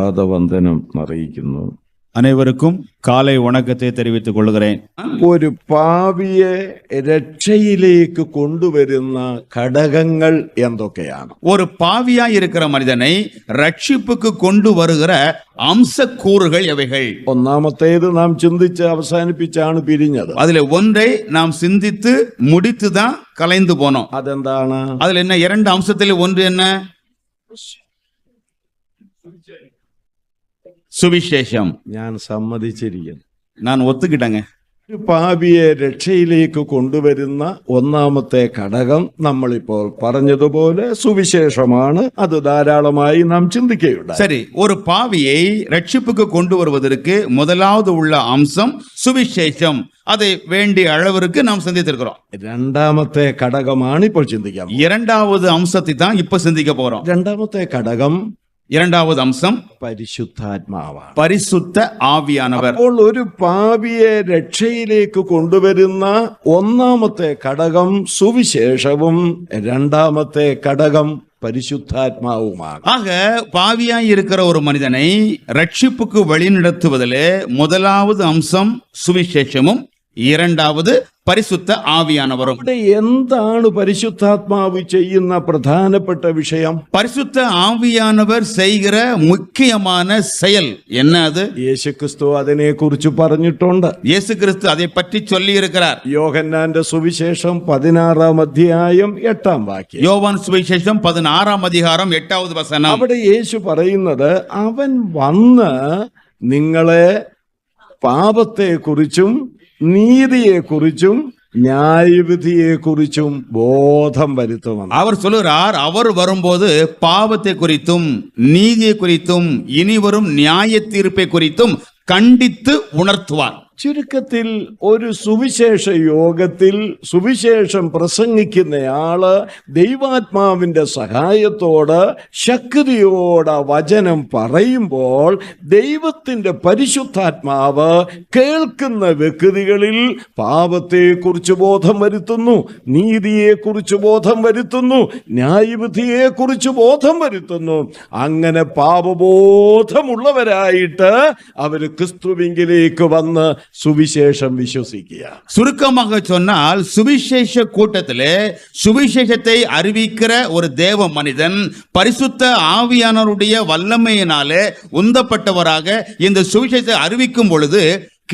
പ്രഭാത വന്ദനം അറിയിക്കുന്നു. அனைவருக்கும் காலை வணக்கத்தை தெரிவித்துக் கொள்கிறேன். ഒരു പാപിയെ രക്ഷയിലേക്ക് കൊണ്ടുവരുന്ന ഘടകങ്ങൾ എന്തൊക്കെയാണ്? ஒரு பாவியா இருக்கிற மனிதனை ரட்சிப்புக்கு கொண்டு வருகிற அம்சக்கூறுகள் எவைகள்? ഒന്നാമത്തേത് നാം ചിന്തിച്ച് അവസാനിപ്പിച്ചാണ് പിരിഞ്ഞത്. அதுல ஒன்றை நாம் சிந்தித்து முடித்துதான் கலைந்து போனோம். അതെന്താണ്? அதுல என்ன? இரண்டு அம்சத்தில் ஒன்று என்ன? சுவிசேஷம். ഞാൻ സമ്മതിച്ചിരിക്കുന്നു. நான் ஒத்துக்கிட்டேங்க. ഒരു പാപിയെ രക്ഷയിലേക്ക് കൊണ്ടുവരുന്ന ഒന്നാമത്തെ ഘടകം നമ്മളിപ്പോൾ പറഞ്ഞതുപോലെ സുവിശേഷമാണ്. അത് ധാരാളമായി നാം ചിന്തിക്കുകയുണ്ടായി. சரி, ஒரு பாவியை ரட்சிப்புக்கு கொண்டு வருவதற்கு முதலாவது உள்ள அம்சம் சுவிசேஷம். அதை வேண்டிய அளவிற்கு நாம் சிந்தித்திருக்கிறோம். രണ്ടാമത്തെ ഘടകമാണ് ഇപ്പോൾ ചിന്തിക്കാം. இரண்டாவது அம்சத்தை தான் இப்ப சிந்திக்க போறோம். രണ്ടാമത്തെ ഘടകം, இரண்டாவது அம்சம் പരിശുദ്ധാത്മാവാണ്. பரிசுத்த ஆவியானவர். അപ്പോൾ ഒരു പാപിയെ രക്ഷയിലേക്ക് കൊണ്ടുവരുന്ന ഒന്നാമത്തെ ഘടകം സുവിശേഷവും രണ്ടാമത്തെ ഘടകം பரிசுத்தாத்மாவுமாக. ஆக பாவியாய் இருக்கிற ஒரு மனிதனை ரட்சிப்புக்கு வழிநடத்துவதிலே முதலாவது அம்சம் சுவிசேஷமும் இரண்டாவது பரிசுத்த ஆவியானவரும். എന്താണ് പരിശുദ്ധാത്മാവ് ചെയ്യുന്ന പ്രധാനപ്പെട്ട விஷயம்? பரிசுத்த ஆவியானவர் செய்கிற முக்கியமான செயல் என்ன? அது യേശുക്രിസ്തു അതിനെ കുറിച്ച് പറഞ്ഞിട്ടുണ്ട്. இயேசு கிறிஸ்து அதை பற்றி சொல்லி இருக்கிறார். യോഹന്നാന്റെ സുവിശേഷം 16-ാം അധ്യായം 8-ാം വാക്യം. யோவான் சுவிசேஷம் 16-ாம் அதிகாரம் 8வது வசனம். അവിടെ യേശു പറയുന്നത്, അവൻ വന്ന് നിങ്ങളെ പാപത്തെക്കുറിച്ചും நீதியைக்குறிச்சும் நியாயவிதியைக்குறிச்சும் போதம் வருத்தும். அவர் சொல்லுகிறார், அவர் வரும்போது பாவத்தை குறித்தும் நீதியை குறித்தும் இனி வரும் நியாய தீர்ப்பை குறித்தும் கண்டித்து உணர்த்துவார். ചുരുക്കത്തിൽ ഒരു സുവിശേഷ യോഗത്തിൽ സുവിശേഷം പ്രസംഗിക്കുന്നയാള് ദൈവാത്മാവിന്റെ സഹായത്തോട് ശക്തിയോടെ വചനം പറയുമ്പോൾ ദൈവത്തിന്റെ പരിശുദ്ധാത്മാവ് കേൾക്കുന്ന വ്യക്തികളിൽ പാപത്തെക്കുറിച്ച് ബോധം വരുത്തുന്നു, നീതിയെക്കുറിച്ച് ബോധം വരുത്തുന്നു, ന്യായവിധിയെക്കുറിച്ച് ബോധം വരുത്തുന്നു. അങ്ങനെ പാപബോധമുള്ളവരായിട്ട് അവര് ക്രിസ്തുവിങ്കിലേക്ക് വന്ന് சுவிசேஷம் விசுவசிക്കുക. சுருக்கமாக சொன்னால் சுவிசேஷ கூட்டத்திலே சுவிசேஷத்தை அறிவிக்கிற ஒரு தேவ மனிதன் பரிசுத்த ஆவியானவருடைய வல்லமையினாலே உந்தப்பட்டவராக இந்த சுவிசேஷத்தை அறிவிக்கும் பொழுது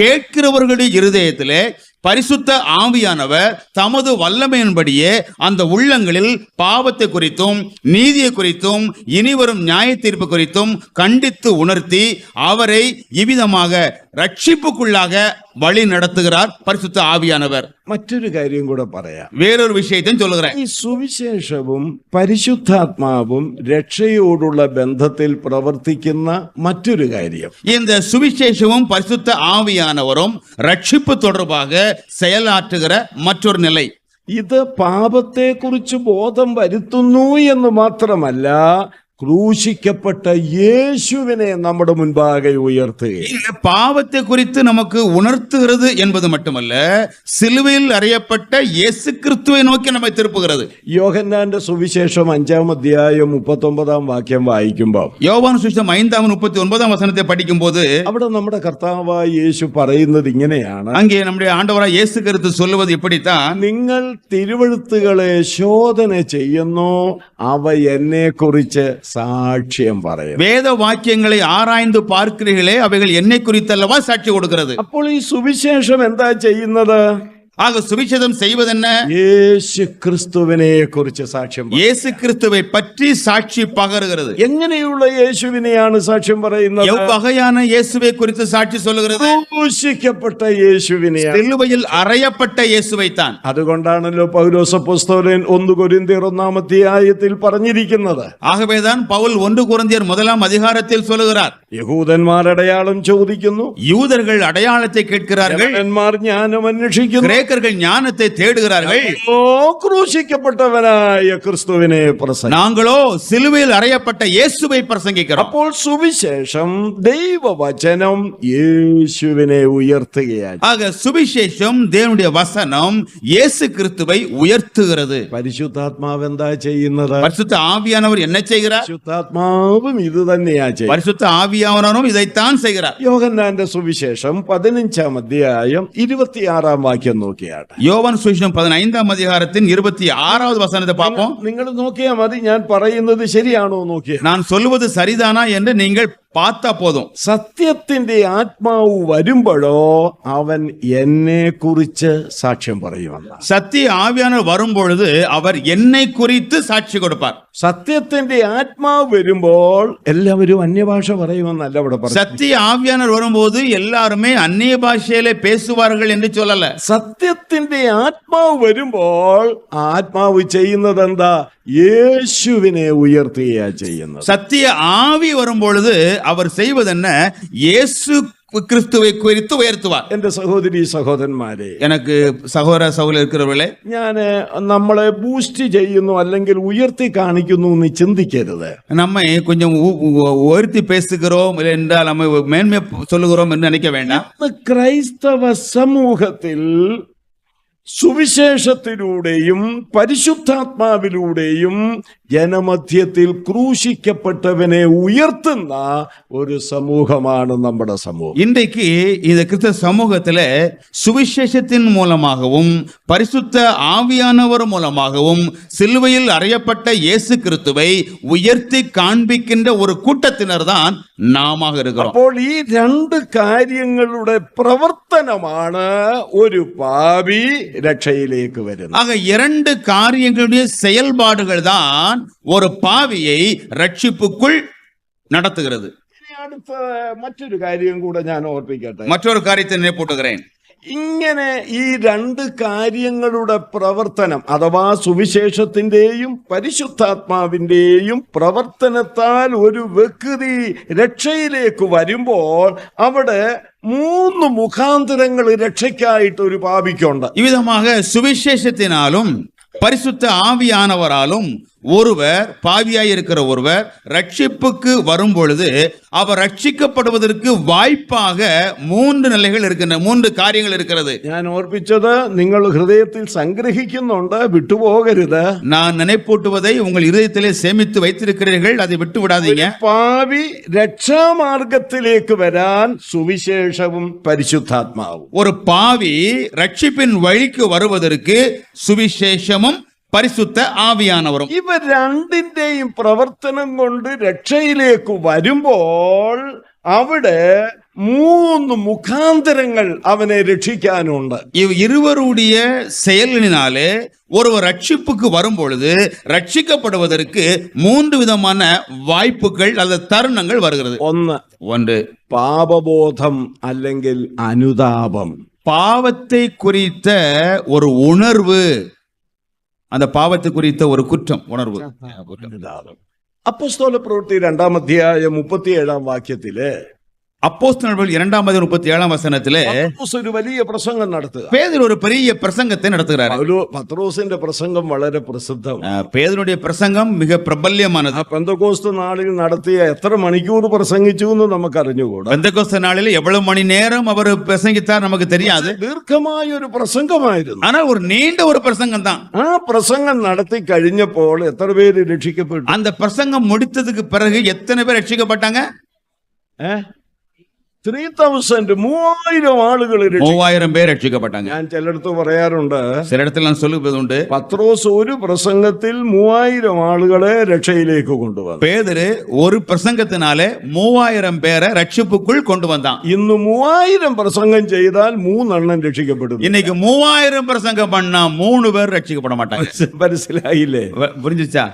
கேட்கிறவர்களுடைய இருதயத்திலே பரிசுத்த ஆவியானவர் தமது வல்லமையின்படியே அந்த உள்ளங்களில் பாவத்தை குறித்தும் நீதியை குறித்தும் இனிவரும் நியாய தீர்ப்பு குறித்தும் கண்டித்து உணர்த்தி அவரை இவ்விதமாக ரட்சிப்புக்குள்ளாக வழி நடத்துகிறார் பரிசுத்த ஆவியானவர். മറ്റൊരു കാര്യം കൂടെ പറയാം. வேறொரு விஷயத்தையும் சொல்லுகிறேன். ഈ സുവിശേഷവും പരിശുദ്ധാത്മാവും രക്ഷയോടുള്ള ബന്ധത്തിൽ പ്രവർത്തിക്കുന്ന മറ്റൊരു കാര്യം, இந்த சுவிசேஷமும் பரிசுத்த ஆவியானவரும் ரட்சிப்பு தொடர்பாக செயலாற்றுகிற மற்றொரு நிலை. ഇത് പാപത്തെക്കുറിച്ച് ബോധം വരുത്തുന്നു എന്ന് മാത്രമല്ല, ക്രൂശിക്കപ്പെട്ട യേശുവിനെ നമ്മുടെ മുൻപാകെ ഉയർത്തുകയും பாவத்தை குறித்து நமக்கு உணர்த்துகிறது என்பது மட்டுமல்ல, சிலுவையில் அறையப்பட்ட இயேசு கிறிஸ்துவை நோக்கி நம்மை திருப்புகிறது. യോഹന്നാന്റെ സുവിശേഷം 5-ാം അധ്യായം 39-ാം വാക്യം വായിക്കുമ്പോൾ, யோவான் சுவிசேஷம் 5-39 வசனத்தை படிக்கும் போது അവിടെ നമ്മുടെ കർത്താവായ യേശു പറയുന്നത് ഇങ്ങനെയാണ്. அங்கே நம்முடைய ஆண்டவராய் இயேசு கிறிஸ்து சொல்லுவது இப்படித்தான், നിങ്ങൾ തിരുവെഴുത്തുകളെ ശോധന ചെയ്യുന്നു, അവ എന്നെ കുറിച്ച് സാക്ഷ്യം പറയും. வேத வாக்கியங்களை ஆராய்ந்து பார்க்கிறீர்களே, அவைகள் என்னை குறித்தல்லவா சாட்சி கொடுக்கிறது. അപ്പോൾ ഈ സുവിശേഷം എന്താ ചെയ്യുന്നത്? ஆக சுவிசேஷம் செய்வதென்ன? യേശു ക്രിസ്തുവിനെ കുറിച്ച് സാക്ഷ്യം, இயேசு கிறிஸ்துவை பற்றி சாட்சி பகருகிறது. എങ്ങനെയുള്ള യേശുവിനെയാണ് സാക്ഷ്യം പറയുന്നത്? எவ்வகையான இயேசுவை குறித்து சாட்சி சொல்லுகிறது? ക്രൂശിക്കപ്പെട്ട യേശുവിനെയാണ്, சிலுவையில் அறையப்பட்ட இயேசுவை தான். അതുകൊണ്ടാണല്ലോ പൗലോസ് അപ്പോസ്തലൻ 1 കൊരിന്ത്യർ 1-ാം അധ്യായത്തിൽ പറഞ്ഞിരിക്കുന്നത്. ஆகவேதான் பவுல் 1 கொரிந்தியர் 1-ாம் அதிகாரத்தில் சொல்லுகிறார், യഹൂദന്മാർ അടയാളം ചോദിക്കുന്നു, யூதர்கள் அடையாளத்தை கேட்கிறார்கள், ஞானம் அன்வேஷிക്കുന്നു, கிரேக்கர்கள் ஞானத்தை தேடுகிறார்கள், ക്രൂശിക്കപ്പെട്ടവനായ ക്രിസ്തുവിനെ പ്രസംഗിക്കും. நாங்களோ சிலுவையில் அறையப்பட்ட இயேசுவை பிரசங்கிக்கிறோம். അപ്പോൾ സുവിശേഷം ദൈവവചനം യേശുവിനെ ഉയർത്തുകയാണ്. ஆக சுவிசேஷம் தேவனுடைய வசனம் இயேசு கிறிஸ்துவை உயர்த்துகிறது. പരിശുദ്ധാത്മാവ് എന്താ ചെയ്യുന്നത്? பரிசுத்த ஆவியானவர் என்ன செய்கிறார்? പരിശുദ്ധാത്മാവും ഇത് തന്നെയാ ചെയ്യുന്നത്. பரிசுத்த ஆவியானவரும் இதைத்தான் செய்கிறார். യോഹന്നാന്റെ സുവിശേഷം 15-ാം അധ്യായം 26-ാം വാക്യം നോക്കിയാട്ടെ. யோவான் சுவிசேஷம் 15-ാം அதிகாரத்தின் 26வது வசனத்தை பார்ப்போம். നിങ്ങൾ നോക്കിയാൽ മതി, ഞാൻ പറയുന്നത് ശരിയാണോ നോക്കിയ. நான் சொல்லுவது சரிதானா என்று நீங்கள் பார்த்தா போதும். സത്യത്തിന്റെ ആത്മാവ് വരുമ്പോഴോ അവൻ എന്നെ കുറിച്ച് സാക്ഷ്യം പറയുമെന്ന്. சத்திய ஆவியானவர் வரும்பொழுது அவர் என்னை குறித்து சாட்சி கொடுப்பார். സത്യത്തിന്റെ ആത്മാവ് വരുമ്പോൾ എല്ലാവരും അന്യഭാഷ പറയുമെന്നല്ല ഇവിടെ പറഞ്ഞു. சத்திய ஆவியானவர் வரும்போது எல்லாருமே அந்நிய பாஷையிலே பேசுவார்கள் என்று சொல்லல. സത്യത്തിന്റെ ആത്മാവ് വരുമ്പോൾ ആത്മാവ് ചെയ്യുന്നത് എന്താ? യേശുവിനെ ഉയർത്തുകയാ ചെയ്യുന്നത്. சத்திய ஆவி வரும்பொழுது அவர் செய்வது என்ன? இயேசு கிறிஸ்துவை குறித்து உயர்த்துவார். എന്റെ സഹോദരി സഹോദരന്മാരെ, எனக்கு சகோதர சகோதரர் இருக்கிறவர்களே, ഞാന് നമ്മളെ ബൂസ്റ്റ് ചെയ്യുന്നു അല്ലെങ്കിൽ ഉയർത്തി കാണിക്കുന്നു എന്ന് ചിന്തിക്കരുത്. நம்மை கொஞ்சம் உயர்த்தி பேசுகிறோம் என்றால் நம்ம மேன்மை சொல்லுகிறோம் என்று நினைக்க வேண்டாம். ഇന്ന് ക്രൈസ്തവ സമൂഹത്തിൽ സുവിശേഷത്തിലൂടെയും പരിശുദ്ധാത്മാവിലൂടെയും ജനമധ്യത്തിൽ ക്രൂശിക്കപ്പെട്ടവനെ ഉയർത്തുന്ന ഒരു സമൂഹമാണ് നമ്മുടെ സമൂഹം. இன்றைக்கு இந்த கிறிஸ்தவ சமூகத்துல சுவிசேஷத்தின் மூலமாகவும் பரிசுத்த ஆவியானவர் மூலமாகவும் சிலுவையில் அறையப்பட்ட இயேசு கிறிஸ்துவை உயர்த்தி காண்பிக்கின்ற ஒரு கூட்டத்தினர் தான் நாம இருக்கிறோம். അപ്പോൾ ഈ രണ്ട് കാര്യങ്ങളുടെ പ്രവർത്തനമാണ് ഒരു പാപി രക്ഷയിലേക്ക് വരുന്നത്. ஆக இரண்டு காரியங்களுடைய செயல்பாடுகள் தான் ஒரு பாவியை ரட்சிப்புக்குள் நடத்துகிறது. ഇനി അടുത്ത മറ്റൊരു കാര്യം കൂടെ ഞാൻ ഓർപ്പിക്കട്ടെ. மற்றொரு காரியத்தை நினைப்பூட்டுகிறேன். ഇങ്ങനെ ഈ രണ്ട് കാര്യങ്ങളുടെ പ്രവർത്തനം അഥവാ സുവിശേഷത്തിന്റെയും പരിശുദ്ധാത്മാവിന്റെയും പ്രവർത്തനത്താൽ ഒരു വ്യക്തി രക്ഷയിലേക്ക് വരുമ്പോൾ അവിടെ 3 മുഖാന്തരങ്ങൾ രക്ഷയ്ക്കായിട്ട് ഒരു പാപിക്കുണ്ട്. இவ்விதமாக சுவிசேஷத்தினாலும் பரிசுத்த ஆவியானவராலும் ஒருவர் பாவியாய் இருக்கிற ஒருவர் ரட்சிப்புக்கு வரும் பொழுது அவர் ரட்சிக்கப்படுவதற்கு வாய்ப்பாக 3 நிலைகள் இருக்கின்றன, 3 காரியங்கள் இருக்கிறது. ഞാൻ ഓർപ്പിച്ചത് നിങ്ങൾ ഹൃദയത്തിൽ സംഗ്രഹിക്കുന്നുണ്ട്, വിട്ടുപോകരുത്. நான் நினைப்பூட்டுவதை உங்கள் இதயத்திலே சேமித்து வைத்திருக்கிறீர்கள், அதை விட்டு விடாதீங்க. പാപി രക്ഷാമാർഗത്തിലേക്ക് വരാൻ സുവിശേഷവും പരിശുദ്ധാത്മാവും. ஒரு பாவி ரட்சிப்பின் வழிக்கு வருவதற்கு சுவிசேஷமும் பரிசுத்த ஆவியானவரும் ഇവ രണ്ടിന്റെയും പ്രവർത്തനം കൊണ്ട് രക്ഷയിലേക്ക് വരുമ്പോൾ അവിടെ 3 മുഖാന്തരങ്ങൾ അവനെ രക്ഷിക്കാനുണ്ട്. இருவருடைய செயலினாலே ஒருவர் ரட்சிப்புக்கு வரும் பொழுது ரட்சிக்கப்படுவதற்கு 3 விதமான வாய்ப்புகள் அல்லது தருணங்கள் வருகிறது. ஒன்று പാപബോധം അല്ലെങ്കിൽ അനുതാപം. பாவத்தை குறித்த ஒரு உணர்வு, அந்த பாவத்தை குறித்த ஒரு குற்றம் உணர்வு. അപ്പോസ്തല പ്രവൃത്തി 2-ാം അധ്യായം 37-ാം വാക്യത്തില് அப்போஸ்தலர்கள் 2-ாம் அதிகாரம் 37-ாம் வசனத்திலே പത്രോസ് ഒരു വലിയ പ്രസംഗം നടത്തുക. பேதுரு ஒரு பெரிய பிரசங்கத்தை நடத்துகிறார். പത്രോസിന്റെ പ്രസംഗം വളരെ പ്രസിദ്ധമാണ്. பேதுருடைய பிரசங்கம் மிக பிரபல்யமானது. പെന്തക്കോസ്ത് നാളിൽ നടത്തിയ എത്ര മണിക്കൂർ പ്രസംഗിച്ചു എന്ന് നമുക്ക് അറിഞ്ഞുകൂടാ. பெந்தகோஸ்து நாளில் எவ்வளவு மணி நேரம் அவர் பிரசங்கித்தார் நமக்கு தெரியாது. ദീർഘമായ ഒരു പ്രസംഗമായിരുന്നു. ஆனால் ஒரு நீண்ட ஒரு பிரசங்கம் தான். ആ പ്രസംഗം നടത്തി കഴിഞ്ഞപ്പോൾ എത്ര പേര് രക്ഷിക്കപ്പെട്ടു? அந்த பிரசங்கம் முடித்ததுக்கு பிறகு எத்தனை பேர் ரட்சிக்கப்பட்டாங்க? 3000 ആളുകൾ 3000 பேர் ரட்சிக்கப்பட்டாங்க. ഞാൻ ചിലടത്ത് പറയാറുണ്ട്, சில இடத்துல நான் சொல்லுவதுண்டு, പത്രോസ് ഒരു പ്രസംഗത്തിൽ 3000 ആളുകളെ രക്ഷയിലേക്ക് കൊണ്ടുവന്നു. பேதுரு ஒரு பிரசங்கத்தினாலே 3000 பேரை ரட்சிப்புக்குள் கொண்டு வந்தான். ഇന്ന് 3000 പ്രസംഗം ചെയ്താൽ 3 എണ്ണം രക്ഷിക്കപ്പെടും. இன்னைக்கு 3000 பிரசங்கம் பண்ணா 3 பேர் ரட்சிக்கப்பட மாட்டாங்க. മനസ്സിലായില്ലേ? புரிஞ்சுச்சா?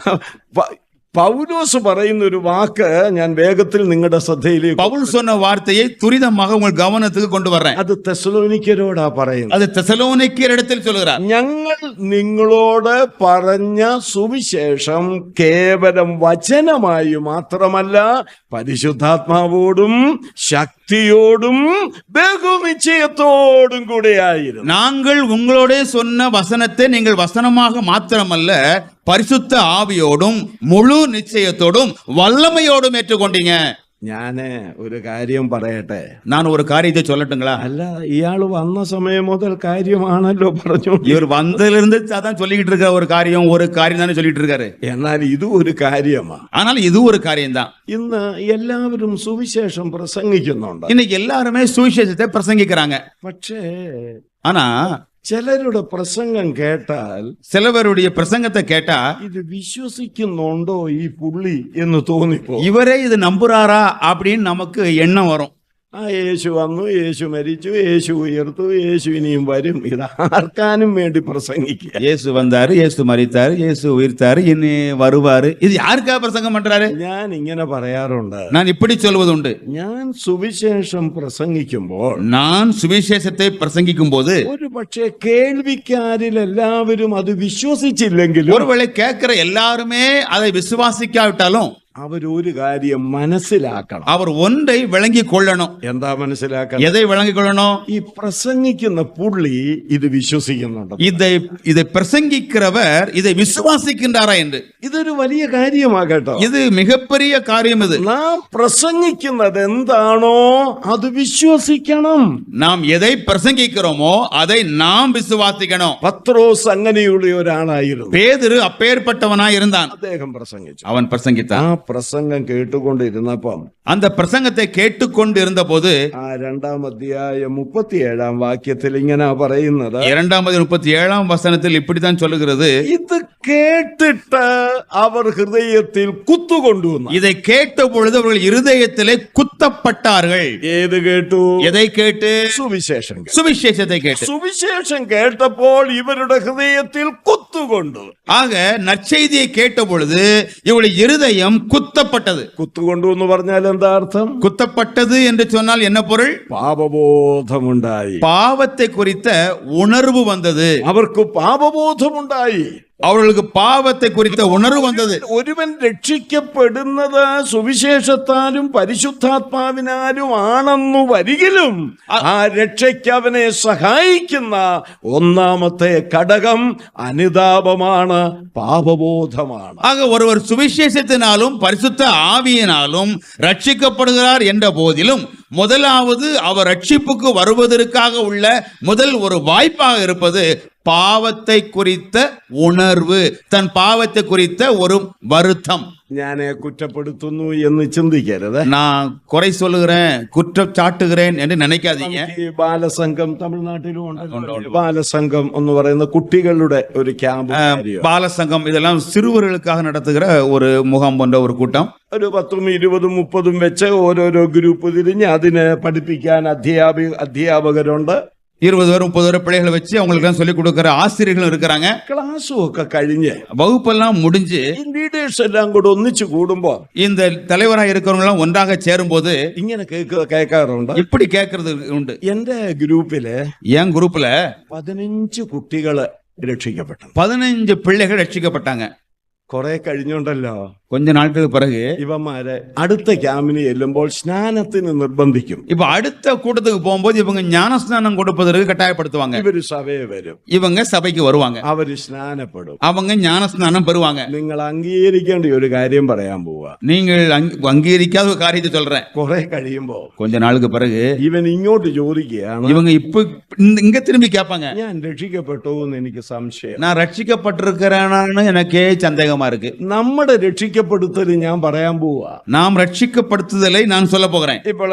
പൗലോസ് പറയുന്ന ഒരു വാക്ക് ഞാൻ വേഗത്തിൽ നിങ്ങളുടെ ശ്രദ്ധയിലേക്ക്, பவுல் சொன்ன வார்த்தையை துரிதமாக உங்கள் கவனத்துக்கு கொண்டு வர்றேன். അത് തെസ്സലോനിക്കരോടാ പറയുന്നത്. அது தெசலோனிக்கர் இடத்தில் சொல்கிறார். ഞങ്ങൾ നിങ്ങളോട് പറഞ്ഞ സുവിശേഷം കേവലം വചനമായി മാത്രമല്ല പരിശുദ്ധാത്മാവോടും ശക്തി ഭക്തിയോടും ബഹുനിശ്ചയത്തോടും കൂടെ ആയിരുന്നു. நாங்கள் உங்களோட சொன்ன வசனத்தை நீங்கள் வசனமாக மாத்திரமல்ல பரிசுத்த ஆவியோடும் முழு நிச்சயத்தோடும் வல்லமையோடும் ஏற்றுக்கொண்டீங்க. ഞാന് ഒരു കാര്യം പറയട്ടെ. நான் ஒரு காரியத்தை சொல்லட்டுங்களா? അല്ല, ഇയാള് വന്ന സമയം മുതൽ കാര്യമാണല്ലോ പറഞ്ഞു. இவர் வந்ததிலிருந்து அதான் சொல்லிக்கிட்டு இருக்க ஒரு காரியம் தானே சொல்லிட்டு இருக்காரு. എന്നാൽ ഇതും ഒരു കാര്യമാണ്. ஆனால் இது ஒரு காரியம்தான். ഇന്ന് എല്ലാവരും സുവിശേഷം പ്രസംഗിക്കുന്നുണ്ട്. இன்னைக்கு எல்லாருமே சுவிசேஷத்தை பிரசங்கிக்கிறாங்க. പക്ഷേ ஆனா ചിലരുടെ പ്രസംഗം കേട്ടാൽ, சிலவருடைய பிரசங்கத்தை கேட்டா ഇത് വിശ്വസിക്കുന്നുണ്ടോ ഈ പുള്ളി എന്ന് തോന്നിപ്പോ. இவரே இது நம்புறாரா அப்படின்னு நமக்கு எண்ணம் வரும். യേശു വന്നു, യേശു മരിച്ചു, യേശു ഉയർത്തു, യേശു ഇനിയും വരും. ഇത് ആർക്കാനും വേണ്ടി പ്രസംഗിക്കുക. இயேசு வந்தாரு, இயேசு மரித்தாரு, இயேசு உயிர்த்தாரு, இனி வருவாரு. இது யாருக்காக பிரசங்கம் பண்றாரு? ഞാൻ ഇങ്ങനെ പറയാറുണ്ട്. நான் இப்படி சொல்வதுண்டு. ഞാൻ സുവിശേഷം പ്രസംഗിക്കുമ്പോൾ, நான் சுவிசேஷத்தை பிரசங்கிக்கும் போது ഒരു പക്ഷേ കേൾവിക്കാരിൽ എല്ലാവരും അത് വിശ്വസിച്ചില്ലെങ്കിലും ஒருவேளை கேட்கிற எல்லாருமே அதை விசுவாசிக்காவிட்டாலும் അവരൊരു കാര്യം മനസ്സിലാക്കണം. அவர் ஒன்றை விளங்கி கொள்ளணும். എന്താ മനസ്സിലാക്കണം? எதை விளங்கி கொள்ளணும்? ഈ പ്രസംഗിക്കുന്ന പുള്ളി ഇത് വിശ്വസിക്കുന്നുണ്ട്. இதை பிரசங்கிக்கிறவர் இதை விசுவாசிக்கின்றாரா என்று. ഇതൊരു വലിയ കാര്യമാകട്ടോ. இது மிகப்பெரிய காரியம். இது നാം പ്രസംഗിക്കുന്നത് എന്താണോ അത് വിശ്വസിക്കണം. நாம் எதை பிரசங்கிக்கிறோமோ அதை நாம் விசுவாசிக்கணும். പത്രോസ് അങ്ങനെയുള്ള ഒരാളായിരുന്നു. பேதுரு அப்பேற்பட்டவனாய் இருந்தான். അദ്ദേഹം പ്രസംഗിച്ചു. அவன் பிரசங்கித்தான். ആ പ്രസംഗം കേട്ടുകൊണ്ടിരുന്നപ്പം, அந்த பிரசங்கத்தை கேட்டுக்கொண்டு இருந்த போது ആ 2-ാം അധ്യായം 37-ാം വാക്യത്തിൽ ഇങ്ങനെ പറയുന്നത്, 2:37 வசனத்தில் இப்படித்தான் சொல்லுகிறது, ഇത് കേട്ടിട്ട് അവർ ഹൃദയത്തിൽ കുത്തുകൊണ്ടുവന്നു. இதை கேட்ட பொழுது அவர்கள் இருதயத்திலே குத்தப்பட்டார்கள். ഏത് കേട്ടു? எதை கேட்டு? സുവിശേഷം കേട്ടു. சுவிசேஷத்தை கேட்டு. സുവിശേഷം കേട്ടപ്പോൾ ഇവരുടെ ഹൃദയത്തിൽ കുത്തുകൊണ്ടു. ஆக நற்செய்தியை கேட்ட பொழுது இவருடைய இருதயம் குத்தப்பட்டது. കുത്തുകൊണ്ടു എന്ന് പറഞ്ഞാൽ എന്താ അർത്ഥം? குத்தப்பட்டது என்று சொன்னால் என்ன பொருள்? പാപബോധമുണ്ടായി. பாவத்தை குறித்த உணர்வு வந்தது. അവർക്ക് പാപബോധമുണ്ടായി. அவர்களுக்கு பாவத்தை குறித்த உணர்வு வந்தது. ഒരുവൻ രക്ഷിക്കപ്പെടുന്നത് സുവിശേഷത്താലും പരിശുദ്ധാത്മാവിനാലും ആണെന്നു വരികിലും ആ രക്ഷയ്ക്ക് അവനെ സഹായിക്കുന്ന ഒന്നാമത്തെ ഘടകം അനുതാപമാണ്, പാപബോധമാണ്. ஆக ஒருவர் சுவிசேஷத்தினாலும் பரிசுத்த ஆவியினாலும் ரட்சிக்கப்படுகிறார் என்ற போதிலும் முதலாவது அவர் ரட்சிப்புக்கு வருவதற்காக உள்ள முதல் ஒரு வாய்ப்பாக இருப்பது பாவத்தை குறித்த உணர்வு, தன் பாவத்தை குறித்த ஒரு வருத்தம். ഞാൻ കുറ്റപ്പെടുത്തുന്നു എന്ന് ചിന്തിക്കരുത്. நான் குறை சொல்லுகிறேன், குற்றம் சாட்டுகிறேன் என்று நினைக்காதீங்க. ഈ ബാലസംഘം തമിഴ്നാട്ടിലും ഉണ്ട്. ബാലസംഘം എന്ന് പറയുന്ന കുട്ടികളുടെ ഒരു ക്യാമ്പ്, பாலசங்கம் இதெல்லாம் சிறுவர்களுக்காக நடத்துகிற ஒரு முகாம் போன்ற ஒரு கூட்டம். ഒരു 10, 20, 30 വെച്ച് ഓരോരോ ഗ്രൂപ്പ് തിരിഞ്ഞ് അതിന് പഠിപ്പിക്കാൻ അധ്യാപകരുണ്ട്. 20 பேர் 30 பேர் பிள்ளைகளை வச்சு அவங்களுக்கு சொல்லிக் കൊടുக்கிற ஆசிரியர்களும் இருக்கிறாங்க. ക്ലാസ്സും ഒക്കെ കഴിഞ്ഞ് வகுப்பெல்லாம் முடிஞ்சு ഈ ലീഡേഴ്സ് എല്ലാം കൂടെ ഒന്നിച്ചു കൂടുമ്പോ இந்த தலைவராக இருக்கிறவங்க எல்லாம் ஒன்றாக சேரும் போது ഇങ്ങനെ കേൾക്കാറുണ്ട്. இப்படி கேட்கறது உண்டு. എന്റെ ഗ്രൂപ്പില് என் குரூப்ல 15 കുട്ടികള് രക്ഷിക്കപ്പെട്ടു. 15 பிள்ளைகள் ரட்சிக்கப்பட்டாங்க. കുറെ കഴിഞ്ഞുണ്ടല്ലോ, கொஞ்ச நாட்களுக்கு பிறகு ഇവന്മാരെ അടുത്ത ക്യാമ്പിന് ചെല്ലുമ്പോൾ സ്നാനത്തിന് നിർബന്ധിക്കും. இப்ப அடுத்த கூட்டத்துக்கு போகும்போது இவங்க ஞானஸ்நானம் கொடுப்பதற்கு கட்டாயப்படுத்துவாங்க. ഇവര് സഭയെ വരും, இவங்க சபைக்கு வருவாங்க, അവര് സ്നാനപ്പെടും, அவங்க ஞானஸ்நானம் பெறுவாங்க. നിങ്ങൾ അംഗീകരിക്കേണ്ട ഒരു കാര്യം പറയാൻ പോവാ. நீங்கள் அங்கீகரிக்காத ஒரு காரியத்தை சொல்றேன். കുറെ കഴിയുമ്പോ கொஞ்ச நாளுக்கு பிறகு ഇവൻ ഇങ്ങോട്ട് ചോദിക്കുകയാണ്, இவங்க இப்ப இங்க திரும்பி கேட்பாங்க, ഞാൻ രക്ഷിക്കപ്പെട്ടു എന്ന് എനിക്ക് സംശയം, நான் ரட்சிக்கப்பட்டிருக்கிறேன்னு எனக்கே சந்தேகமா இருக்கு. നമ്മുടെ രക്ഷിക്കപ്പെടുത്തൽ ഞാൻ പറയാൻ പോവാ. நாம் ரட்சிக்கப்படுத்துதலை நான் சொல்ல போகிறேன். ഇപ്പോൾ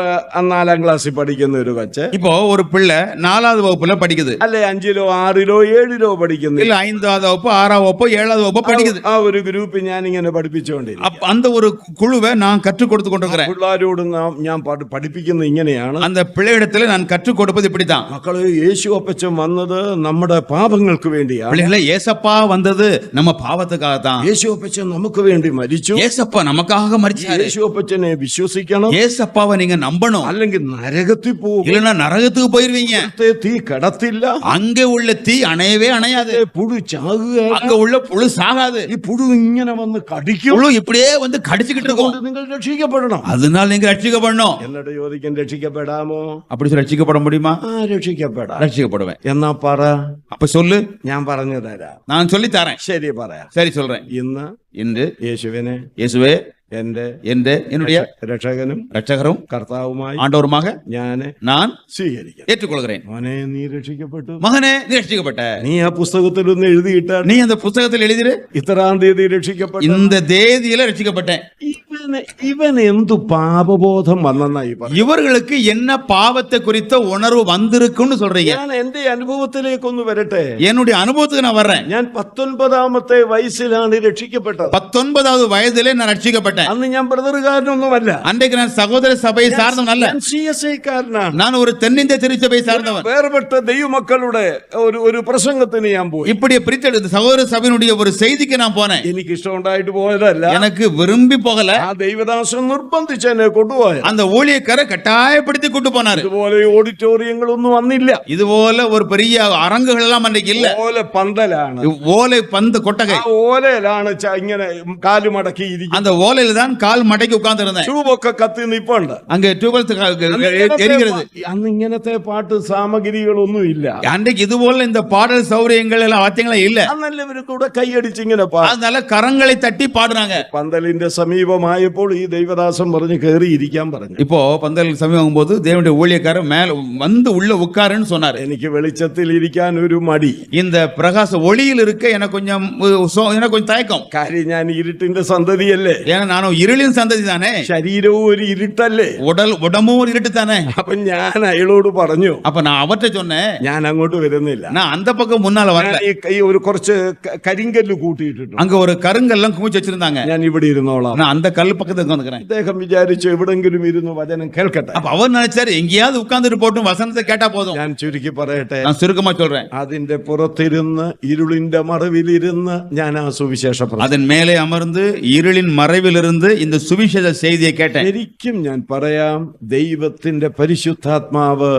4-ാം ക്ലാസ്സിൽ പഠിക്കുന്ന ഒരു കൊച്ച്, இப்போ ஒரு பிள்ளை 4வது வகுப்புல படிக்குது, അല്ലെ 5-ലോ 6-ലോ 7-ലോ പഠിക്കുന്ന, இல்ல 5வது வகுப்பு 6வது வகுப்பு 7வது வகுப்பு படிக்குது. ആ ഒരു ഗ്രൂപ്പ് ഞാൻ ഇങ്ങനെ പഠിപ്പിച്ചുകൊണ്ടിരിക്കും. அந்த ஒரு குழுவை நான் கற்றுக் கொடுத்து கொண்டிருக்கிறேன். പിള്ളേരോട് ഞാൻ പഠിപ്പിക്കുന്നത് ഇങ്ങനെയാണ്, அந்த பிள்ளையிடத்துல நான் கற்றுக் கொடுப்பது இப்படித்தான். മക്കളെ, യേശു അപ്പച്ചൻ വന്നത് നമ്മുടെ പാപങ്ങൾക്ക് വേണ്ടിയാണ്. பிள்ளைகளை ஏசப்பா வந்தது நம்ம பாவத்துக்காகத்தான். യേശു അപ്പച്ചൻ നമുക്ക് വേണ്ടി മരിച്ചു. മരിച്ചു, ஏசப்பா நமக்காக மரிச்சாரு, യേശു അപ്പച്ചനെ വിശ്വസിക്കണം, ஏசப்பாவை நீங்க நம்பணும், അല്ലെങ്കിൽ നരകത്തിൽ പോകും, இல்லைன்னா நரகத்துக்கு போயிருவீங்க. തീ കടത്തില്ല, அங்க உள்ள தீ அணையவே அணையாது, പുഴു ചാകുക, அங்க உள்ள புழு சாகாது, ഈ പുഴു ഇങ്ങനെ വന്ന് കടിക്കും, புழு இப்படியே வந்து கடிச்சுக்கிட்டு இருக்கும். അതുകൊണ്ട് നിങ്ങൾ രക്ഷിക്കപ്പെടണം. அதனால நீங்க ரட்சிக்கப்படணும். എന്നിട്ട് ചോദിക്കാൻ രക്ഷിക്കപ്പെടാമോ? அப்படி சொல்லி ரட்சிக்கப்பட முடியுமா? രക്ഷിക്കപ്പെടാം. ரட்சிக்கப்படுவேன். എന്നാ പറ, அப்ப சொல்லு, ഞാൻ പറഞ്ഞു തരാം. நான் சொல்லி தரேன். ശരി പറയാം. சரி சொல்றேன். ഇന്ന് இன்று യേശുവിനെ இயேசுவே എന്റെ என்னுடைய രക്ഷകനും ரட்சகரும் കർത്താവുമായി ஆண்டவருமாக ഞാൻ സ്വീകരിക്കാം, ഏற்றுക്കൊള്ളുகிறேன். മോനെ, നീ രക്ഷിക്കപ്പെട്ടു. மகனே, நீ ரட்சிக்கப்பட்ட. നീ ആ പുസ്തകത്തിൽ ഒന്ന് എഴുതിയിട്ടാ, நீ அந்த புத்தகத்தில் எழுதிரு, ഇത്രാം തീയതി രക്ഷിക്കപ്പെട്ടു. இந்த தேதியில ரட்சிக்கப்பட்டேன். ഇവൻ എന്തു പാപബോധം വന്നെന്നായി പറഞ്ഞു. இவர்களுக்கு என்ன பாவத்தை குறித்த உணர்வு வந்திருக்குன்னு சொல்றீங்க? ഞാൻ എന്റെ അനുഭവത്തിലേക്കൊന്ന് വരട്ടെ. என்னுடைய அனுபவத்துக்கு நான் வர்றேன். ഞാൻ 19ാമത്തെ വയസ്സിലാണ് രക്ഷിക്കപ്പെട്ടത്. 19வது വയதிலே நான் ரட்சிக்கப்பட்டேன். അന്ന് ഞാൻ ബ്രദറുകാരനൊന്നുമല്ല, அன்றைக்கு நான் சகோதர சபையை சார்ந்தவன் அல்ல, CSI-കാരനാണ്. நான் ஒரு தென்னிந்திய திருச்சபை சார்ந்தவன். വേർപെട്ട ദൈവമക്കളുടെ ഒരു പ്രസംഗത്തിന് ഞാൻ പോയി. இப்படி பிரித்தெடுத்து சகோதர சபையினுடைய ஒரு செய்திக்கு நான் போனேன். എനിക്ക് ഇഷ്ടമുണ്ടായിട്ട് പോയതല്ല, எனக்கு விரும்பி போகல, ആ ദൈവദാസൻ നിർബന്ധിച്ച് എന്നെ കൊണ്ടുപോയത്. அந்த ஊழியக்காரர் கட்டாயப்படுத்தி கூட்டு போனாரு. ഇതുപോലെ ഓഡിറ്റോറിയങ്ങളൊന്നും വന്നില്ല, இது போல ஒரு பெரிய அரங்குகள் எல்லாம் அன்றைக்கு இல்ல, ഓല പന്തലാണ്, ஓலை பந்து கொட்டகை. ആ ഓലയിലാണ് ഇങ്ങനെ കാലുമടക്കി ഇരിക്കുന്നത്. அந்த ஓலையில தான் கால் மடக்கி உட்கார்ந்து இருந்தேன். ട്യൂബൊക്കെ കത്തി നിപ്പുണ്ട്. அங்க டியூபல் எரிகிறது. അന്ന് ഇങ്ങനത്തെ പാട്ട് സാമഗ്രികളൊന്നും ഇല്ല. அன்றைக்கு இது போல இந்த பாடல் சௌரியங்கள் எல்லாம் வாத்தியங்களே இல்ல. അന്നെല്ലാവരും കൂടെ കൈയടിച്ച് ഇങ്ങനെ പാടും. அதனால கரங்களை தட்டி பாடுறாங்க. പന്തലിന്റെ സമീപമായപ്പോൾ ഈ ദൈവദാസൻ പറഞ്ഞു കയറി ഇരിക്കാൻ പറഞ്ഞു. இப்போ பந்தல் சமீபம் போது தேவனுடைய ஊழியக்காரர் மேல வந்து உள்ள உட்காருன்னு சொன்னாரு. എനിക്ക് വെളിച്ചത്തിൽ ഇരിക്കാൻ ഒരു മടി. இந்த பிரகாச ஒளியில் இருக்க எனக்கு கொஞ்சம் தயக்கம். കാര്യം ഞാൻ ഇരുട്ടിന്റെ സന്തതിയല്ലേ, ஏன்னா நானும் இருளின் சந்ததி தானே, ശരീരവും ഒരു ഇരുട്ടല്ലേ. உடம்பும் ஒரு இருட்டு தானே. അപ്പൊ ഞാൻ അയാളോട് പറഞ്ഞു, அப்ப நான் அவர்கிட்ட சொன்னேன், ഞാൻ അങ്ങോട്ട് വരുന്നില്ല, நான் அந்த பக்கம் മുന്നാல வரல. ഈ ഒരു കുറച്ച് കരിങ്കല്ല് കൂട്ടിയിട്ടുണ്ട്, அங்க ஒரு கருங்கல்லாம் குமிச்சு வச்சிருந்தாங்க, ഞാൻ ഇവിടെ ഇരുന്നോളാം. நான் அந்த கல் பக்கத்துல உட்காந்துக்கிறேன். അദ്ദേഹം വിചാരിച്ചു എവിടെങ്കിലും ഇരുന്ന് വചനം കേൾക്കട്ടെ. அப்ப அவர் நினைச்சாரு எங்கேயாவது உட்கார்ந்துட்டு போட்டும், வசனத்தை கேட்டா போதும். ഞാൻ ചുരുക്കി പറയട്ടെ, நான் சுருக்கமா சொல்றேன். അതിന്റെ പുറത്തിരുന്ന് ഇരുളിന്റെ മറവിലിരുന്ന് ഞാൻ ആ സുവിശേഷം அதன் மேலே அமர்ந்து இருளின் மறைவிலிருந்து இந்த சுவிசேஷ செய்தியை கேட்டேன். ശരിക്കും ഞാൻ പറയാം, ദൈവത്തിന്റെ പരിശുദ്ധാത്മാവ്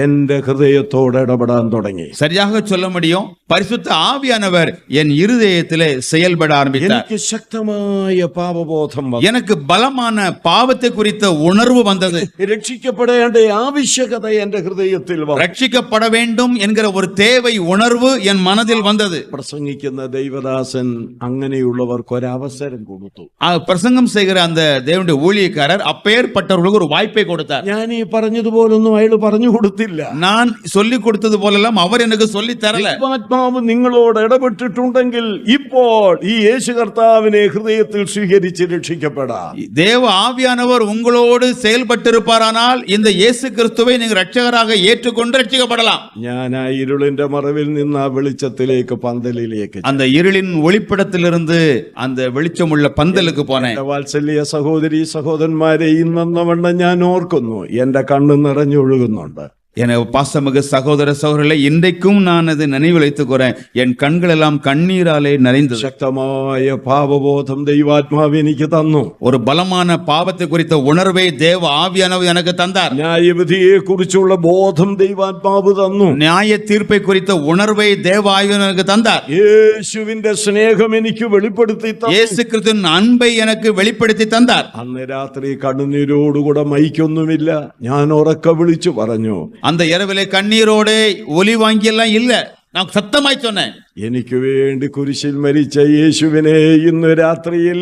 എന്റെ ഹൃദയത്തോട് ഇടപെടാൻ തുടങ്ങി. சரியாக சொல்ல முடியும், பரிசுத்த ஆவியானவர் என் இருதயத்திலே செயல்பட ஆரம்பித்தார். എനിക്ക് ശക്തമായ പാപബോധം വന്നു. எனக்கு பலமான பாவத்தை குறித்த உணர்வு வந்தது. രക്ഷിക്കപ്പെടേണ്ട ആവശ്യകത എന്റെ ഹൃദയത്തിൽ വന്നു. ரட்சிக்கப்பட வேண்டும் என்கிற ஒரு தேவை உணர்வு என் மனதில் வந்தது. പ്രസംഗിക്കുന്ന ദൈവദാസൻ അങ്ങനെയുള്ളവർക്ക് ഒരവസരം കൊടുത്തു. பிரசங்கம் செய்கிற அந்த தேவனுடைய ஊழியக்காரர் அப்பேற்பட்டவர்களுக்கு ஒரு வாய்ப்பை கொடுத்தார். ഞാൻ ഈ പറഞ്ഞതുപോലൊന്നും അയാൾ പറഞ്ഞു കൊടുത്തില്ല. நான் சொல்லி கொடுத்தது போலெல்லாம் அவர் எனக்கு சொல்லி தரல. ആത്മാവ് നിങ്ങളോട് ഇടപെട്ടിട്ടുണ്ടെങ്കിൽ ഇപ്പോൾ ഈ യേശു കർത്താവിനെ ഹൃദയത്തിൽ സ്വീകരിച്ച് രക്ഷിക്കപ്പെടാം. தேவ ஆவியானவர் உங்களோடு செயல்பட்டிருப்பாரானால் இந்த இயேசு கிறிஸ்துவை நீங்கள் ரட்சகராக ஏற்றுக்கொண்டு ரட்சிக்கப்படலாம். ഞാൻ ആ ഇരുളിന്റെ മറവിൽ നിന്ന് ആ വെളിച്ചത്തിലേക്ക് പന്തലിലേക്ക്, அந்த இருளின் ஒளிப்படத்திலிருந்து அந்த வெளிச்சமுள்ள பந்தலுக்கு போனேன். വാത്സല്യ സഹോദരി സഹോദരന്മാരെ, ഇന്നെന്നവണ്ണം ഞാൻ ഓർക്കുന്നു, എന്റെ കണ്ണ് നിറഞ്ഞൊഴുകുന്നുണ്ട്. என பாசமிகு சகோதர சகோதரர்களே, இன்றைக்கும் நான் அதை நினைவில் வைத்துக்கிறேன். என் கண்கள் எல்லாம் கண்ணீராலே நிறைந்தது. ശക്തമായ പാപബോധം ദൈവാത്മാവ് എനിക്ക് തന്നു. ஒரு பலமான பாவத்தை குறித்த உணர்வை தேவ ஆவியானவர் எனக்கு தந்தார். ന്യായവിധിയെ കുറിച്ചുള്ള ബോധം ദൈവാത്മാവ് തന്നു. நியாய தீர்ப்பை குறித்த உணர்வை தேவ ஆவியானவர் எனக்கு தந்தார். യേശുവിന്റെ സ്നേഹം എനിക്ക് വെളിപ്പെടുത്തി തന്നു. இயேசு கிறிஸ்துவின் அன்பை எனக்கு வெளிப்படுத்தி தந்தார். അന്ന് രാത്രി കണ്ണുനീരോടുകൂടെ മൈക്കൊന്നുമില്ല, ഞാൻ ഉറക്കെ വിളിച്ചു പറഞ്ഞു. அந்த இரவிலே கண்ணீரோட ஒலி வாங்கி எல்லாம் இல்ல, நான் சத்தமாய் சொன்னேன், എനിക്ക് വേണ്ടി കുരിശിൽ മരിച്ച യേശുവിനെ ഇന്ന് രാത്രിയിൽ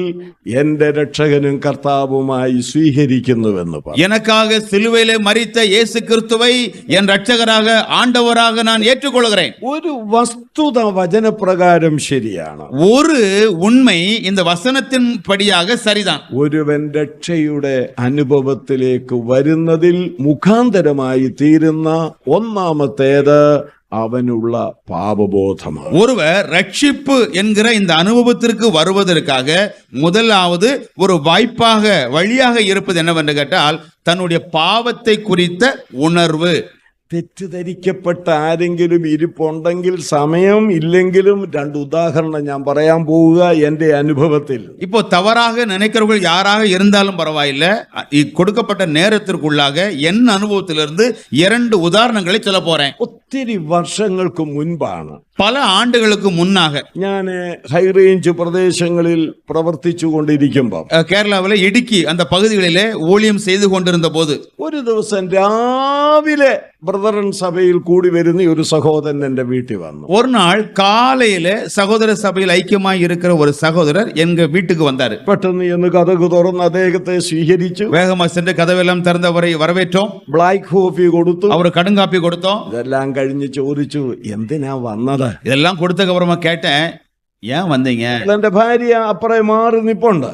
എന്റെ രക്ഷകനും കർത്താവുമായി സ്വീകരിക്കുന്നുവെന്ന് പറഞ്ഞു. எனக்காக சிலுவையிலே மரித்த இயேசு கிறிஸ்துவை என் ரட்சகராக ஆண்டவராக நான் ஏற்றுக்கொள்கிறேன். ഒരു വസ്തുത വചനപ്രകാരം ശരിയാണ്. ஒரு உண்மை இந்த வசனத்தின் படியாக சரிதான். ഒരുവൻ രക്ഷയുടെ അനുഭവത്തിലേക്ക് വരുന്നതിൽ മുഖാന്തരമായി തീരുന്ന ഒന്നാമത്തേത് அவனுள்ள பாவபோதமா. ஒருவர் ரட்சிப்பு என்கிற இந்த அனுபவத்திற்கு வருவதற்காக முதலாவது ஒரு வாய்ப்பாக வழியாக இருப்பது என்னவென்று கேட்டால் தன்னுடைய பாவத்தை குறித்த உணர்வு. തെറ്റിദ്ധരിക്കപ്പെട്ട ആരെങ്കിലും ഇരിപ്പുണ്ടെങ്കിൽ സമയം ഇല്ലെങ്കിലും 2 ഉദാഹരണം ഞാൻ പറയാൻ പോവുക എന്റെ അനുഭവത്തിൽ. இப்போ தவறாக நினைக்கிறவர்கள் யாராக இருந்தாலும் பரவாயில்லை, கொடுக்கப்பட்ட நேரத்திற்குள்ளாக என் அனுபவத்திலிருந்து 2 உதாரணங்களை சொல்ல போறேன். ഒത്തിരി വർഷങ്ങൾക്ക് മുൻപാണ്, பல ஆண்டுகளுக்கு முன்னாக ഞാൻ ഹൈറേഞ്ച് പ്രദേശങ്ങളിൽ പ്രവർത്തിച്ചു കൊണ്ടിരിക്കുമ്പോൾ கேரளாவில் இடுக்கி அந்த பகுதிகளிலே ஊழியம் செய்து கொண்டிருந்த போது ഒരു ദിവസം രാവിലെ ബ്രദറൻ സഭയിൽ കൂടി വരുന്ന ഒരു സഹോദരൻ എന്റെ വീട്ടിൽ വന്നു. ஒரு நாள் காலையில சகோதர சபையில் ஐக்கியமாய் இருக்கிற ஒரு சகோதரர் எங்க வீட்டுக்கு வந்தாரு. പെട്ടെന്ന് എന്ന് കതക് തുറന്ന് അദ്ദേഹത്തെ സ്വീകരിച്ചു. வேகமா சென்று கதவெல்லாம் திறந்தவரை வரவேற்றோம். ബ്ലാക്ക് കോഫി കൊടുത്തു. அவரு கடுங்காப்பி கொடுத்தோம். ഇതെല്ലാം കഴിഞ്ഞ് ചോദിച്ചു, എന്തിനാ വന്നത്? இதெல்லாம் கொடுத்ததுக்கு அப்புறமா கேட்டேன், ஏன் வந்தீங்க? എന്റെ ഭാര്യ അപ്പുറേ മാറി നിപ്പുണ്ട്.